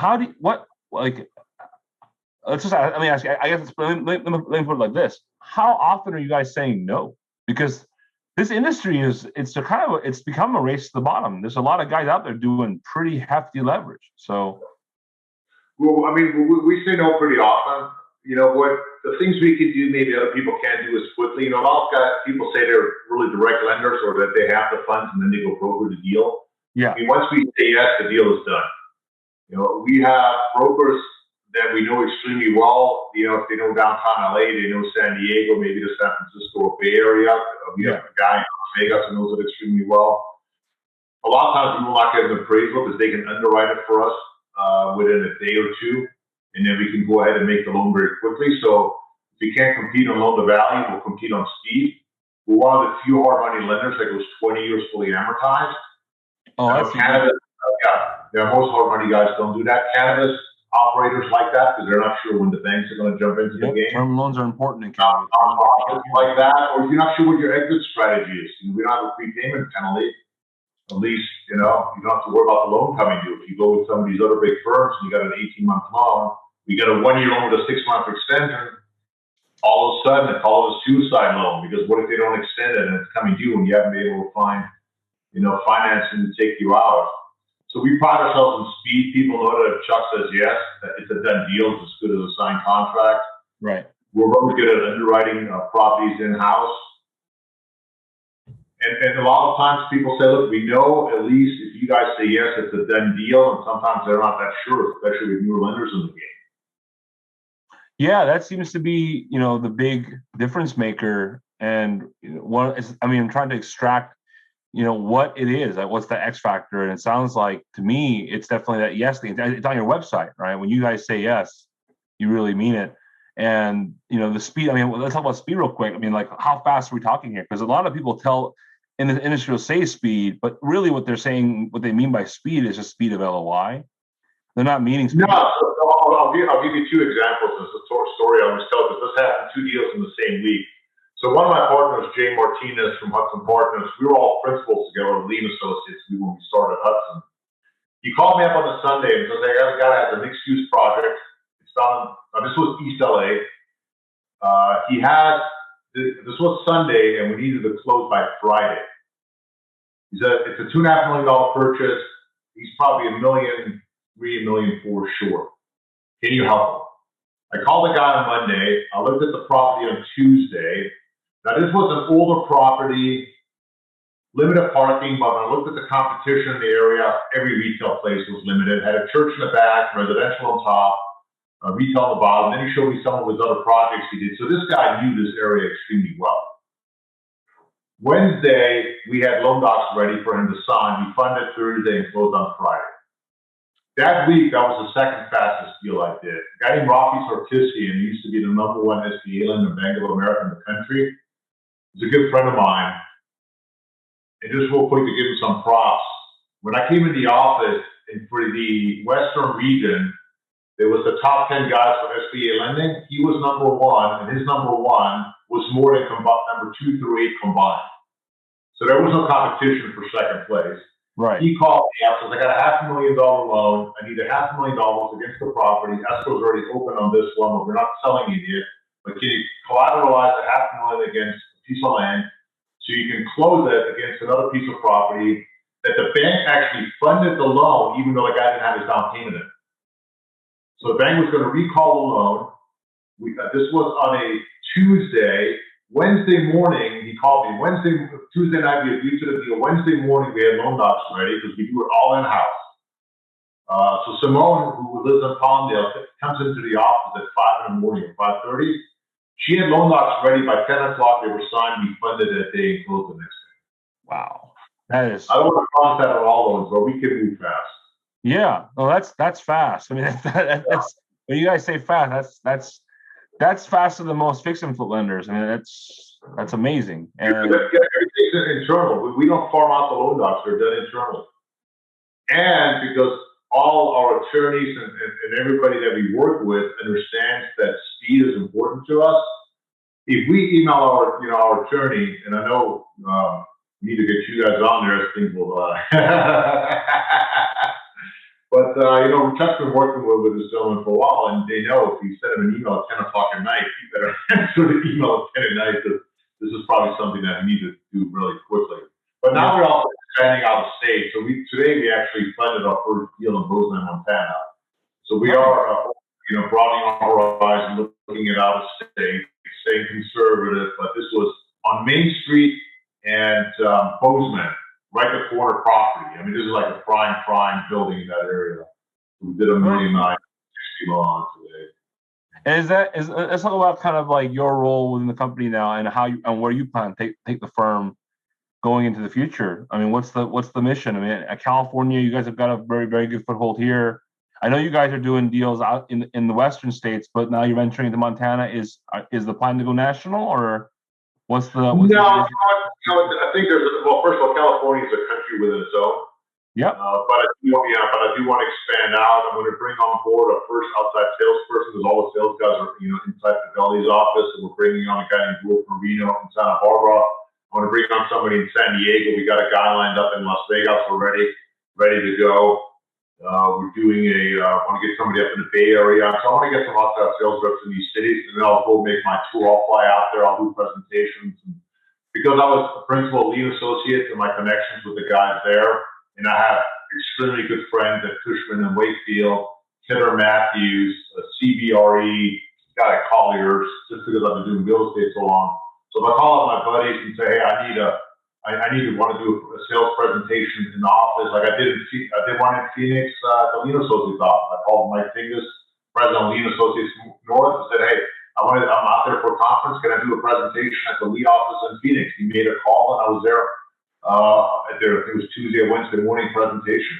let's just, let me ask you, I guess, let me put it like this. How often are you guys saying no? Because this industry it's become a race to the bottom. There's a lot of guys out there doing pretty hefty leverage. So, well, I mean, we say no pretty often. What the things we can do, maybe other people can't do as quickly. A lot of people say they're really direct lenders, or that they have the funds and then they go broker the deal. Yeah. I mean, once we say yes, the deal is done. We have brokers that we know extremely well. If they know downtown LA, they know San Diego, maybe the San Francisco Bay Area. We have a guy in Las Vegas who knows it extremely well. A lot of times we will not get an appraisal because they can underwrite it for us within a day or two, and then we can go ahead and make the loan very quickly. So if we can't compete on loan to value, we'll compete on speed. We're one of the few hard money lenders that goes 20 years fully amortized. Canada, most hard money guys don't do that. Canada's operators like that because they're not sure when the banks are going to jump into the game. Term loans are important in Canada. Like that, or if you're not sure what your exit strategy is, we don't have a prepayment penalty. At least, you don't have to worry about the loan coming due. If you go with some of these other big firms and you got an 18-month loan, you got a 1-year loan with a 6-month extension, all of a sudden they call it a suicide loan, because what if they don't extend it and it's coming due and you haven't been able to find, financing to take you out? So we pride ourselves in speed. People know that if Chuck says yes, that it's a done deal. It's as good as a signed contract. Right. We're really good at underwriting properties in-house. And a lot of times people say, look, we know at least if you guys say yes, it's a done deal. And sometimes they're not that sure, especially with newer lenders in the game. Yeah, that seems to be, the big difference maker. And I'm trying to extract what it is, like what's the X factor. And it sounds like to me, it's definitely that yes thing. It's on your website, right? When you guys say yes, you really mean it. And, the speed, let's talk about speed real quick. Like how fast are we talking here? Because a lot of people in the industry will say speed, but really what they're saying, what they mean by speed is just speed of LOI. They're not meaning speed. No, I'll give you 2 examples. It's a story I always tell, because this happened 2 deals in the same week. So one of my partners, Jay Martinez from Hudson Partners, we were all principals together, Lean Associates, when we started Hudson. He called me up on a Sunday and says, I got a guy that has a mixed-use project. It's done. This was East LA. This was Sunday, and we needed to close by Friday. He said, it's a $2.5 million purchase. He's probably $1.3 million, $1.4 million short. Can you help him? I called the guy on Monday. I looked at the property on Tuesday. Now, this was an older property, limited parking, but when I looked at the competition in the area, every retail place was limited. Had a church in the back, residential on top, retail on the bottom. Then he showed me some of his other projects he did. So this guy knew this area extremely well. Wednesday, we had loan docs ready for him to sign. We funded Thursday and closed on Friday. That week, that was the second fastest deal I did. A guy named Rafi Sarkissian, he used to be the #1 SBA lender in Bank of America in the country. He's a good friend of mine. And just real quick to give him some props. When I came in the office, and for the Western region, there was the top 10 guys for SBA lending. He was #1, and his #1 was more than number 2 through 8 combined. So there was no competition for second place. Right. He called me up, says, I got a $500,000 loan. I need a $500,000 against the property. Escrow's already open on this one, but we're not selling it yet. But can you collateralize the $500,000 against a piece of land so you can close it against another piece of property that the bank actually funded the loan, even though the guy didn't have his down payment in it. So the bank was going to recall the loan. This was on a Tuesday. Wednesday morning, he called me. Tuesday night, we agreed to the deal. Wednesday morning, we had loan docs ready because we do it all in-house. So Simone, who lives in Palmdale, comes into the office at 5 in the morning, or 5:30. She had loan docs ready by 10 o'clock. They were signed, we funded that day, and closed the next day. Wow. That is. I don't want to promise that on all loans, but we can move fast. Yeah. No, that's fast. I mean, that's when you guys say fast, that's faster than most fix and flip lenders. I mean, that's amazing. And everything's internal. We don't farm out the loan docs; they're done internally. And because all our attorneys and everybody that we work with understands that speed is important to us, if we email our attorney, and I know we need to get you guys on there, things will. But, Chuck's been working with this gentleman for a while, and they know if you send him an email at 10 o'clock at night, you better answer the email at 10 at night, because this is probably something that we need to do really quickly. But now we're also expanding out of state. So today we actually funded our first deal in Bozeman, Montana. So we are, broadening our horizon, looking at out of state, staying conservative. But this was on Main Street and Bozeman. Right the corner property. I mean, this is like a prime building in that area. We did $1.960 million on today. And let's talk about kind of like your role within the company now, and how and where you plan to take the firm going into the future. I mean, what's the mission? I mean, at California, you guys have got a very, very good foothold here. I know you guys are doing deals out in the western states, but now you're venturing into Montana. Is the plan to go national, or what's the I think first of all, California is a country within its own. Yep. But I do want to expand out. I'm going to bring on board a first outside salesperson, because all the sales guys are, inside Fidelity's office, and we're bringing on a guy named George Marino in Santa Barbara. I want to bring on somebody in San Diego. We got a guy lined up in Las Vegas already, ready to go. We're doing I want to get somebody up in the Bay Area. So I want to get some outside sales reps in these cities, and then I'll go make my tour. I'll fly out there. I'll do presentations. Because I was a principal lead associate, and my connections with the guys there, and I have extremely good friends at Cushman and Wakefield, Kidder Matthews, CBRE, guy at Colliers, just because I've been doing real estate so long. So if I call up my buddies and say, hey, I want to do a sales presentation in the office, like I did one in Phoenix, the Lean Associates office. I called Mike Fingus, president of Lean Associates North, and said, hey, I'm out there for a conference. Can I do a presentation at the lead office in Phoenix? He made a call, and I was there. It was Tuesday or Wednesday morning presentation.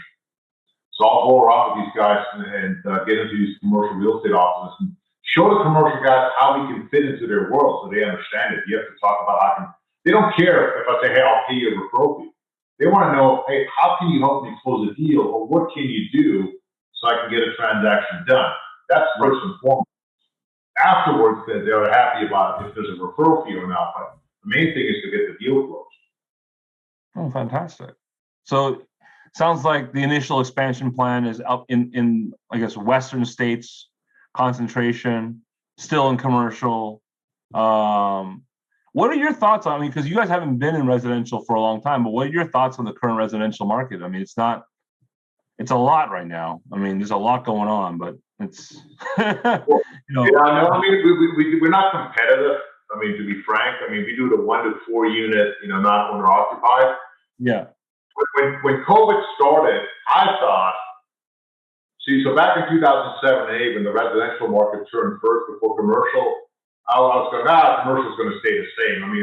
So I'll go around with these guys and get into these commercial real estate offices and show the commercial guys how we can fit into their world, so they understand it. You have to talk about they don't care if I say, hey, I'll pay you a referral fee. They want to know, hey, how can you help me close a deal, or what can you do so I can get a transaction done? That's first and foremost. Afterwards, they're happy about if there's a referral fee or not. But the main thing is to get the deal closed. Oh, fantastic. So sounds like the initial expansion plan is up in I guess, western states, concentration, still in commercial. What are your thoughts on, because you guys haven't been in residential for a long time, but what are your thoughts on the current residential market? I mean, it's a lot right now. I mean, there's a lot going on, but it's, Yeah, no, I mean, we're not competitive. I mean, to be frank, we do the 1 to 4 unit, not owner occupied. Yeah. When COVID started, I thought, so back in 2007 and 8, when the residential market turned first before commercial, I was going, commercial is going to stay the same.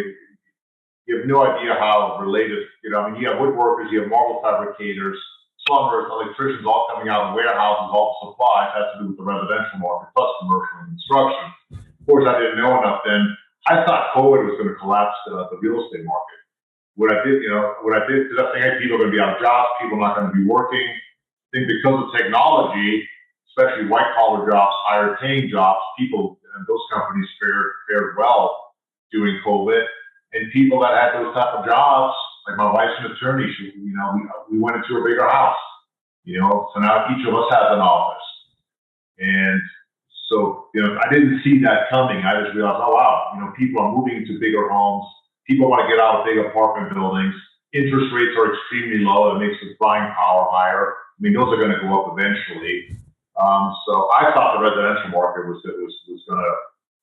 You have no idea how related, you have woodworkers, you have marble fabricators, plumbers, electricians all coming out of warehouses, all supplies has to do with the residential market, plus commercial and construction. Of course, I didn't know enough then. I thought COVID was going to collapse the real estate market. What I did, because I think, hey, people are going to be out of jobs, people are not going to be working. I think because of technology, especially white-collar jobs, higher-paying jobs, people and those companies fared well during COVID. And people that had those type of jobs, Like my wife's an attorney. She, we went into a bigger house, so now each of us has an office. And so, I didn't see that coming. I just realized, oh, wow, people are moving into bigger homes. People want to get out of big apartment buildings. Interest rates are extremely low. It makes the buying power higher. I mean, those are going to go up eventually. So I thought the residential market was going to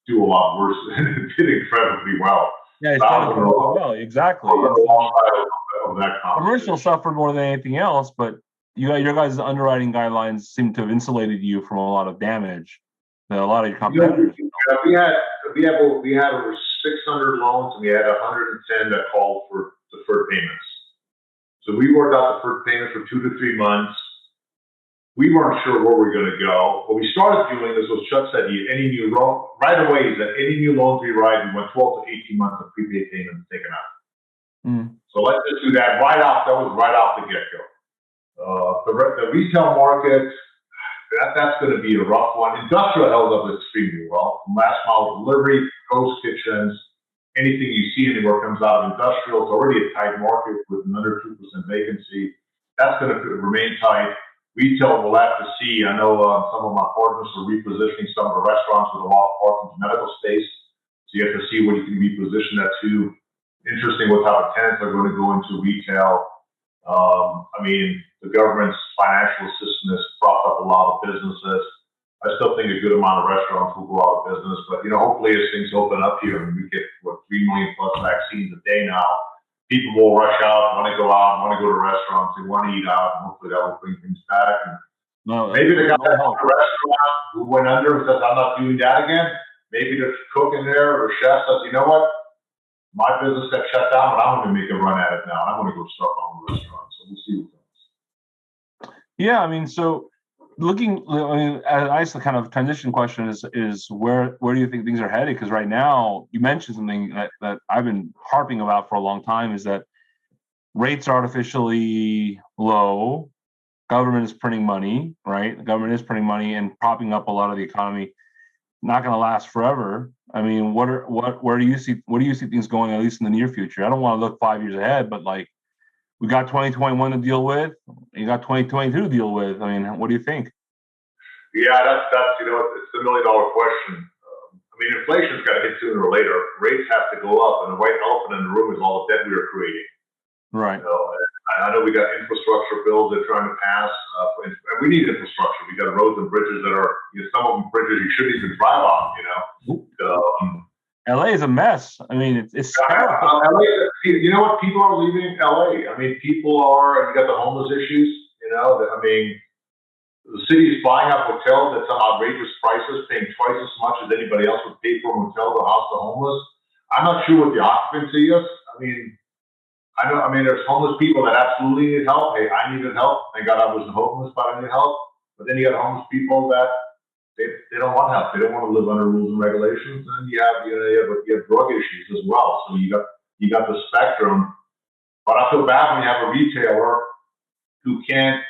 do a lot worse, and it did incredibly well. Yeah, it's done well, exactly. Of that commercial suffered more than anything else, but your guys' underwriting guidelines seem to have insulated you from a lot of damage that a lot of your competitors. We had over 600 loans, and we had 110 that called for deferred payments. So we worked out deferred payments for 2 to 3 months. We weren't sure where we were going to go. What we started doing is what Chuck said, any new loan, right away, is that any new loans we write, we want 12 to 18 months of prepaid payments taken out. So let's just do that right off. That was right off the get-go. The retail market, that's going to be a rough one. Industrial held up extremely well. Last mile delivery, ghost kitchens, anything you see anywhere comes out of industrial. It's already a tight market with an under 2% vacancy. That's going to remain tight. Retail, we'll have to see. I know some of my partners are repositioning some of the restaurants with a lot of parking to medical space. So you have to see what you can reposition that to. Interesting what type of tenants are going to go into retail. I mean, the government's financial assistance has propped up a lot of businesses. I still think a good amount of restaurants will go out of business, but hopefully as things open up here and we get 3 million plus vaccines a day now, people will rush out, want to go out, want to go to restaurants, they want to eat out, and hopefully that will bring things back. And maybe the guy at the restaurant who went under and says, I'm not doing that again. Maybe the cook in there or the chef says, you know what? My business got shut down, but I'm going to make a run at it now. I'm going to go start my own restaurant. So we'll see what comes. Yeah, I mean, so the kind of transition question is where do you think things are headed? Because right now, you mentioned something that I've been harping about for a long time, is that rates are artificially low. Government is printing money, right? The government is printing money and propping up a lot of the economy. Not going to last forever. I mean, where do you see things going, at least in the near future? I don't want to look 5 years ahead, but like, we got 2021 to deal with. You got 2022 to deal with. I mean, what do you think? Yeah, that's it's the $1 million question. I mean, inflation's got to hit sooner or later. Rates have to go up, and the white elephant in the room is all the debt we are creating. Right. I know we got infrastructure bills they're trying to pass, and we need infrastructure. We got roads and bridges that are some of them bridges you shouldn't even drive on. LA is a mess. I mean, it's terrible. LA, you know what? People are leaving LA. I mean, people are. You got the homeless issues. I mean, the city is buying up hotels at some outrageous prices, paying twice as much as anybody else would pay for a hotel to house the homeless. I'm not sure what the occupancy is. I mean, there's homeless people that absolutely need help. Hey, I needed help. Thank God I wasn't homeless, but I needed help. But then you got homeless people that they don't want help. They don't want to live under rules and regulations. And you have drug issues as well. So you got the spectrum. But I feel bad when you have a retailer who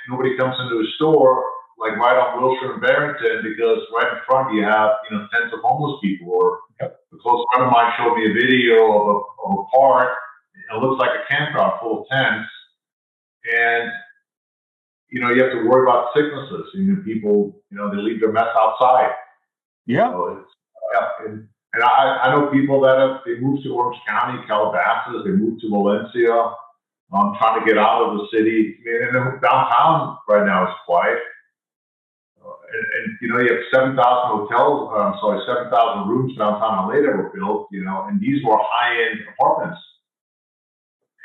nobody comes into a store like right on Wilshire and Barrington, because right in front you have tents of homeless people. Or a close friend of mine showed me a video of a park. It looks like a campground full of tents, and you have to worry about sicknesses. People, they leave their mess outside. Yeah. And I know people that they moved to Orange County, Calabasas. They moved to Valencia, trying to get out of the city. And downtown right now is quiet. And you have 7,000 hotels. 7,000 rooms downtown LA that were built. And these were high-end apartments.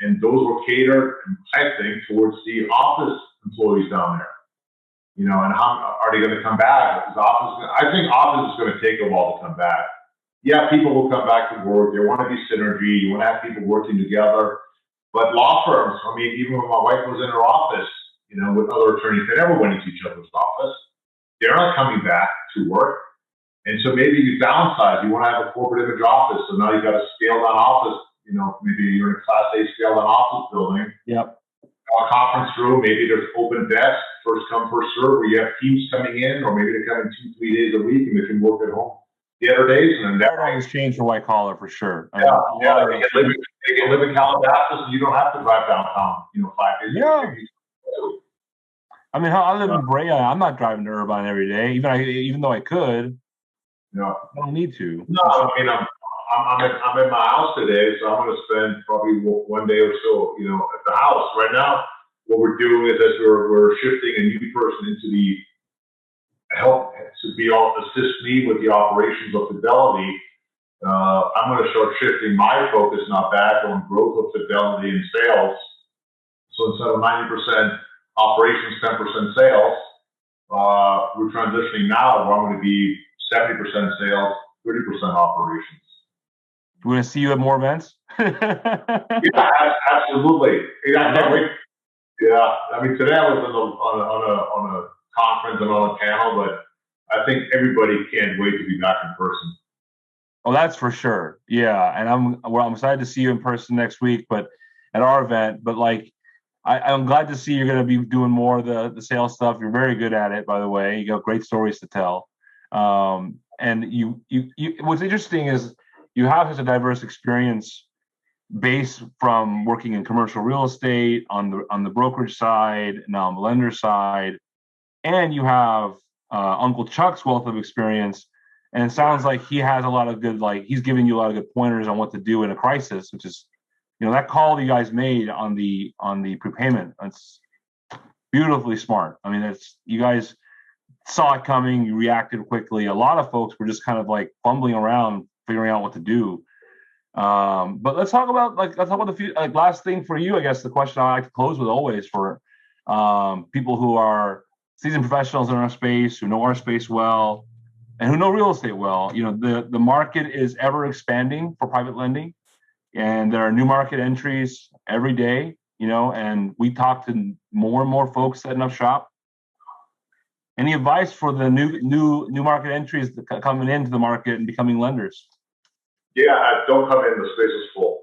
And those were catered, I think, towards the office employees down there. And how are they going to come back? I think office is going to take a while to come back. Yeah, people will come back to work. There want to be synergy. You want to have people working together. But law firms, I mean, even when my wife was in her office, with other attorneys, they never went into each other's office. They're not coming back to work. And so maybe you downsize. You want to have a corporate image office. So now you got a scaled down office. Maybe you're in a Class A scale down office building. Yep. A conference room, maybe there's open desks, first come, first serve, where you have teams coming in, or maybe they're coming 2-3 days a week and they can work at home. the other days. And then paradigm has changed for white collar for sure. They can live in Calabasas, and you don't have to drive downtown, 5 days. Yeah. I mean, I live in Brea. I'm not driving to Irvine every day, even though I could. No, I don't need to. No, I mean, I'm in my house today, so I'm going to spend probably one day or so, at the house. Right now, what we're doing is that we're shifting a new person into the help to assist me with the operations of Fidelity. I'm going to start shifting my focus now back on growth of Fidelity and sales. So instead of 90% operations, 10% sales, we're transitioning now where I'm going to be 70% sales, 30% operations. We're going to see you at more events? Yeah, absolutely. I can't wait. Yeah, I mean, today I was on a conference and on a panel, but I think everybody can't wait to be back in person. Oh, that's for sure. Yeah, and I'm excited to see you in person next week, but at our event. But I'm glad to see you're going to be doing more of the sales stuff. You're very good at it, by the way. You got great stories to tell. And you what's interesting is you have such a diverse experience base from working in commercial real estate on the brokerage side, now on the lender side, and you have Uncle Chuck's wealth of experience. And it sounds like he has a lot of good, he's giving you a lot of good pointers on what to do in a crisis, which is, that call you guys made on the prepayment. That's beautifully smart. I mean, you guys saw it coming, you reacted quickly. A lot of folks were just kind of fumbling around, figuring out what to do. But let's talk about the last thing for you. I guess the question I like to close with always for people who are seasoned professionals in our space, who know our space well, and who know real estate well. The market is ever expanding for private lending, and there are new market entries every day. And we talk to more and more folks setting up shop. Any advice for the new market entries coming into the market and becoming lenders? Yeah, don't come in. The space is full.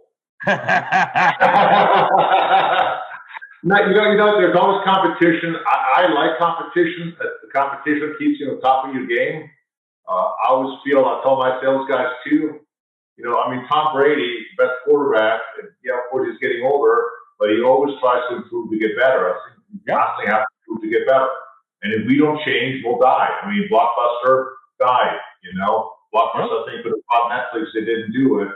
No, there's always competition. I like competition. The competition keeps you on top of your game. I always feel, I tell my sales guys too, Tom Brady, best quarterback, and, of course he's getting older, but he always tries to improve to get better. I think we constantly have to improve to get better. And if we don't change, we'll die. I mean, Blockbuster died, Blockbuster, I think, could have bought Netflix. They didn't do it.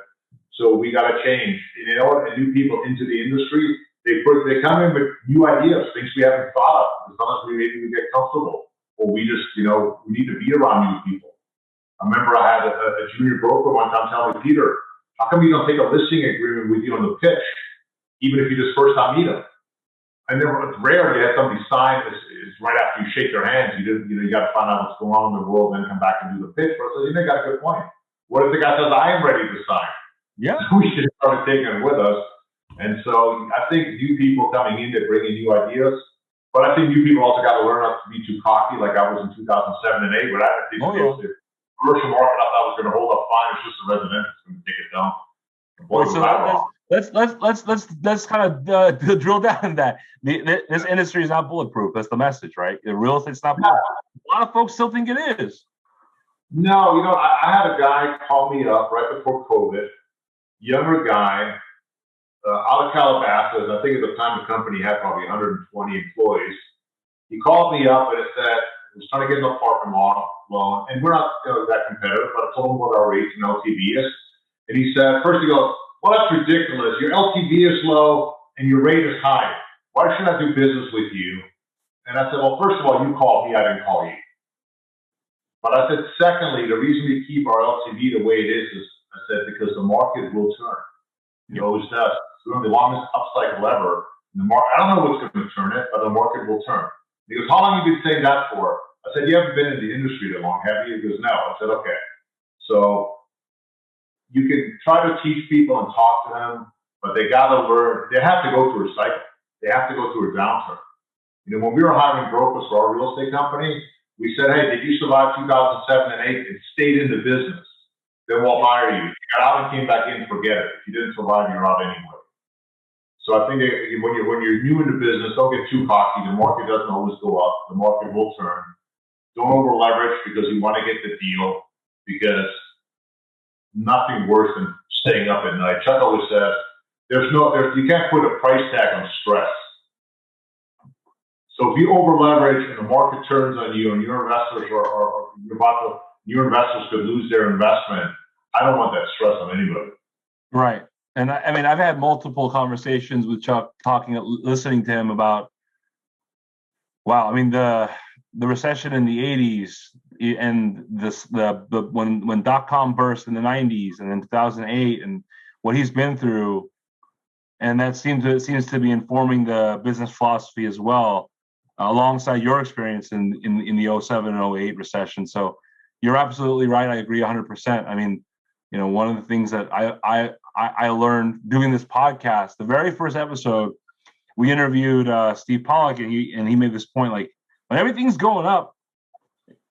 So we got to change. And new people into the industry, they come in with new ideas, things we haven't thought of. Sometimes we get comfortable, or we just, we need to be around new people. I remember I had a junior broker one time telling me, Peter, how come you don't take a listing agreement with you on the pitch, even if you just first time meet them? And then it's rare you have somebody sign this right after you shake their hands. You got to find out what's going on in the world, then come back and do the pitch. But I said, they got a good point. What if the guy says, I am ready to sign? Yeah. We should start taking it with us. And so I think new people coming in, they're bringing new ideas. But I think new people also got to learn not to be too cocky, like I was in 2007 and 8. But I think the commercial market I thought was going to hold up fine. It's just the residential is going to take it down. Let's kind of drill down on that. This industry is not bulletproof. That's the message, right? The real estate's not bulletproof. A lot of folks still think it is. No, I had a guy call me up right before COVID, younger guy, out of Calabasas. I think at the time the company had probably 120 employees. He called me up and it said, he was trying to get an apartment loan, and we're not that competitive, but I told him what our rates and LTV is. And he said, first he goes, well, that's ridiculous. Your LTV is low and your rate is high. Why should I do business with you? And I said, well, first of all, you called me, I didn't call you. But I said, secondly, the reason we keep our LTV the way it is I said, because the market will turn. It always does. We're the longest upcycle ever. I don't know what's going to turn it, but the market will turn. He goes, how long have you been saying that for? I said, you haven't been in the industry that long, have you? He goes, no. I said, okay. So you can try to teach people and talk to them, but they got to learn. They have to go through a cycle. They have to go through a downturn. When we were hiring brokers for our real estate company, we said, hey, did you survive 2007 and 8 and stayed in the business? Then we'll hire you. If you got out and came back in, forget it. If you didn't survive, you're out anyway. So I think when you're new in the business, don't get too cocky. The market doesn't always go up. The market will turn. Don't over leverage because you want to get the deal. Because nothing worse than staying up at night. Chuck always says, you can't put a price tag on stress. So if you over leverage and the market turns on you and your investors your investors could lose their investment, I don't want that stress on anybody. Right. And I mean, I've had multiple conversations with Chuck listening to him about, wow, I mean, the recession in the 80s and when .com burst in the 90s and then 2008 and what he's been through. And that seems to be informing the business philosophy as well, alongside your experience in the 07 and 08 recession. So you're absolutely right. I agree 100%. I mean, you know, one of the things that I learned doing this podcast, the very first episode, we interviewed Steve Pollock, and he made this point, like, when everything's going up,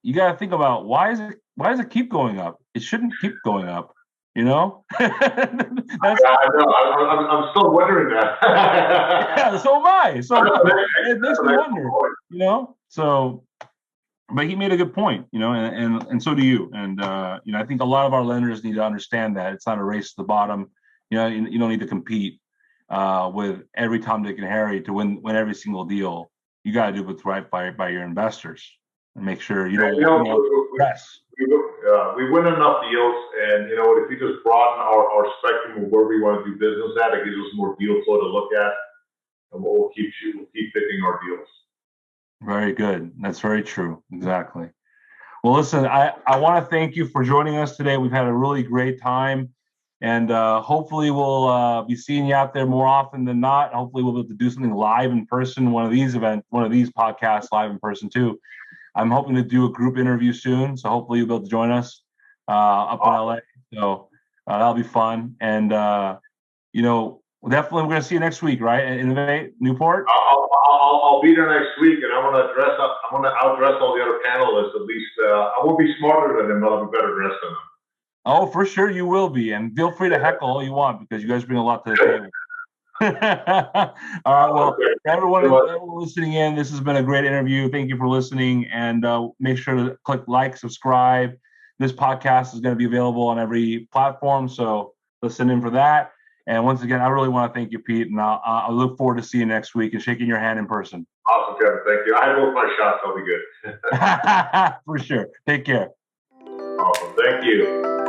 you got to think about why does it keep going up? It shouldn't keep going up, you know? Yeah, I know. I'm still wondering that. Yeah, so am I. It makes me wonder, you know? So, but he made a good point, you know, and so do you. And, you know, I think a lot of our lenders need to understand that it's not a race to the bottom. You know, you don't need to compete with every Tom, Dick, and Harry to win every single deal. You got to do what's right by your investors and make sure you don't press. We win enough deals, and you know, if we just broaden our spectrum of where we want to do business at, it gives us more deal flow to look at, and we'll keep picking our deals. Very good. That's very true. Exactly. Well, listen, I want to thank you for joining us today. We've had a really great time, and hopefully we'll be seeing you out there more often than not. Hopefully we'll be able to do something live in person, one of these podcasts live in person too. I'm hoping to do a group interview soon, so hopefully you'll be able to join us up in LA. So that'll be fun. And you know, definitely we're going to see you next week, right? At Innovate Newport. I'll be there next week, and I'm going to outdress all the other panelists. At least I won't be smarter than them, but I'll be better dressed than them. Oh, for sure you will be, and feel free to heckle all you want because you guys bring a lot to the table. All right. Well, everyone listening in, this has been a great interview. Thank you for listening, and make sure to click like, subscribe. This podcast is going to be available on every platform, so listen in for that. And once again, I really want to thank you, Pete, and I'll look forward to seeing you next week and shaking your hand in person. Awesome, Kevin. Thank you. I had both my shots. I'll be good. For sure. Take care. Awesome. Thank you.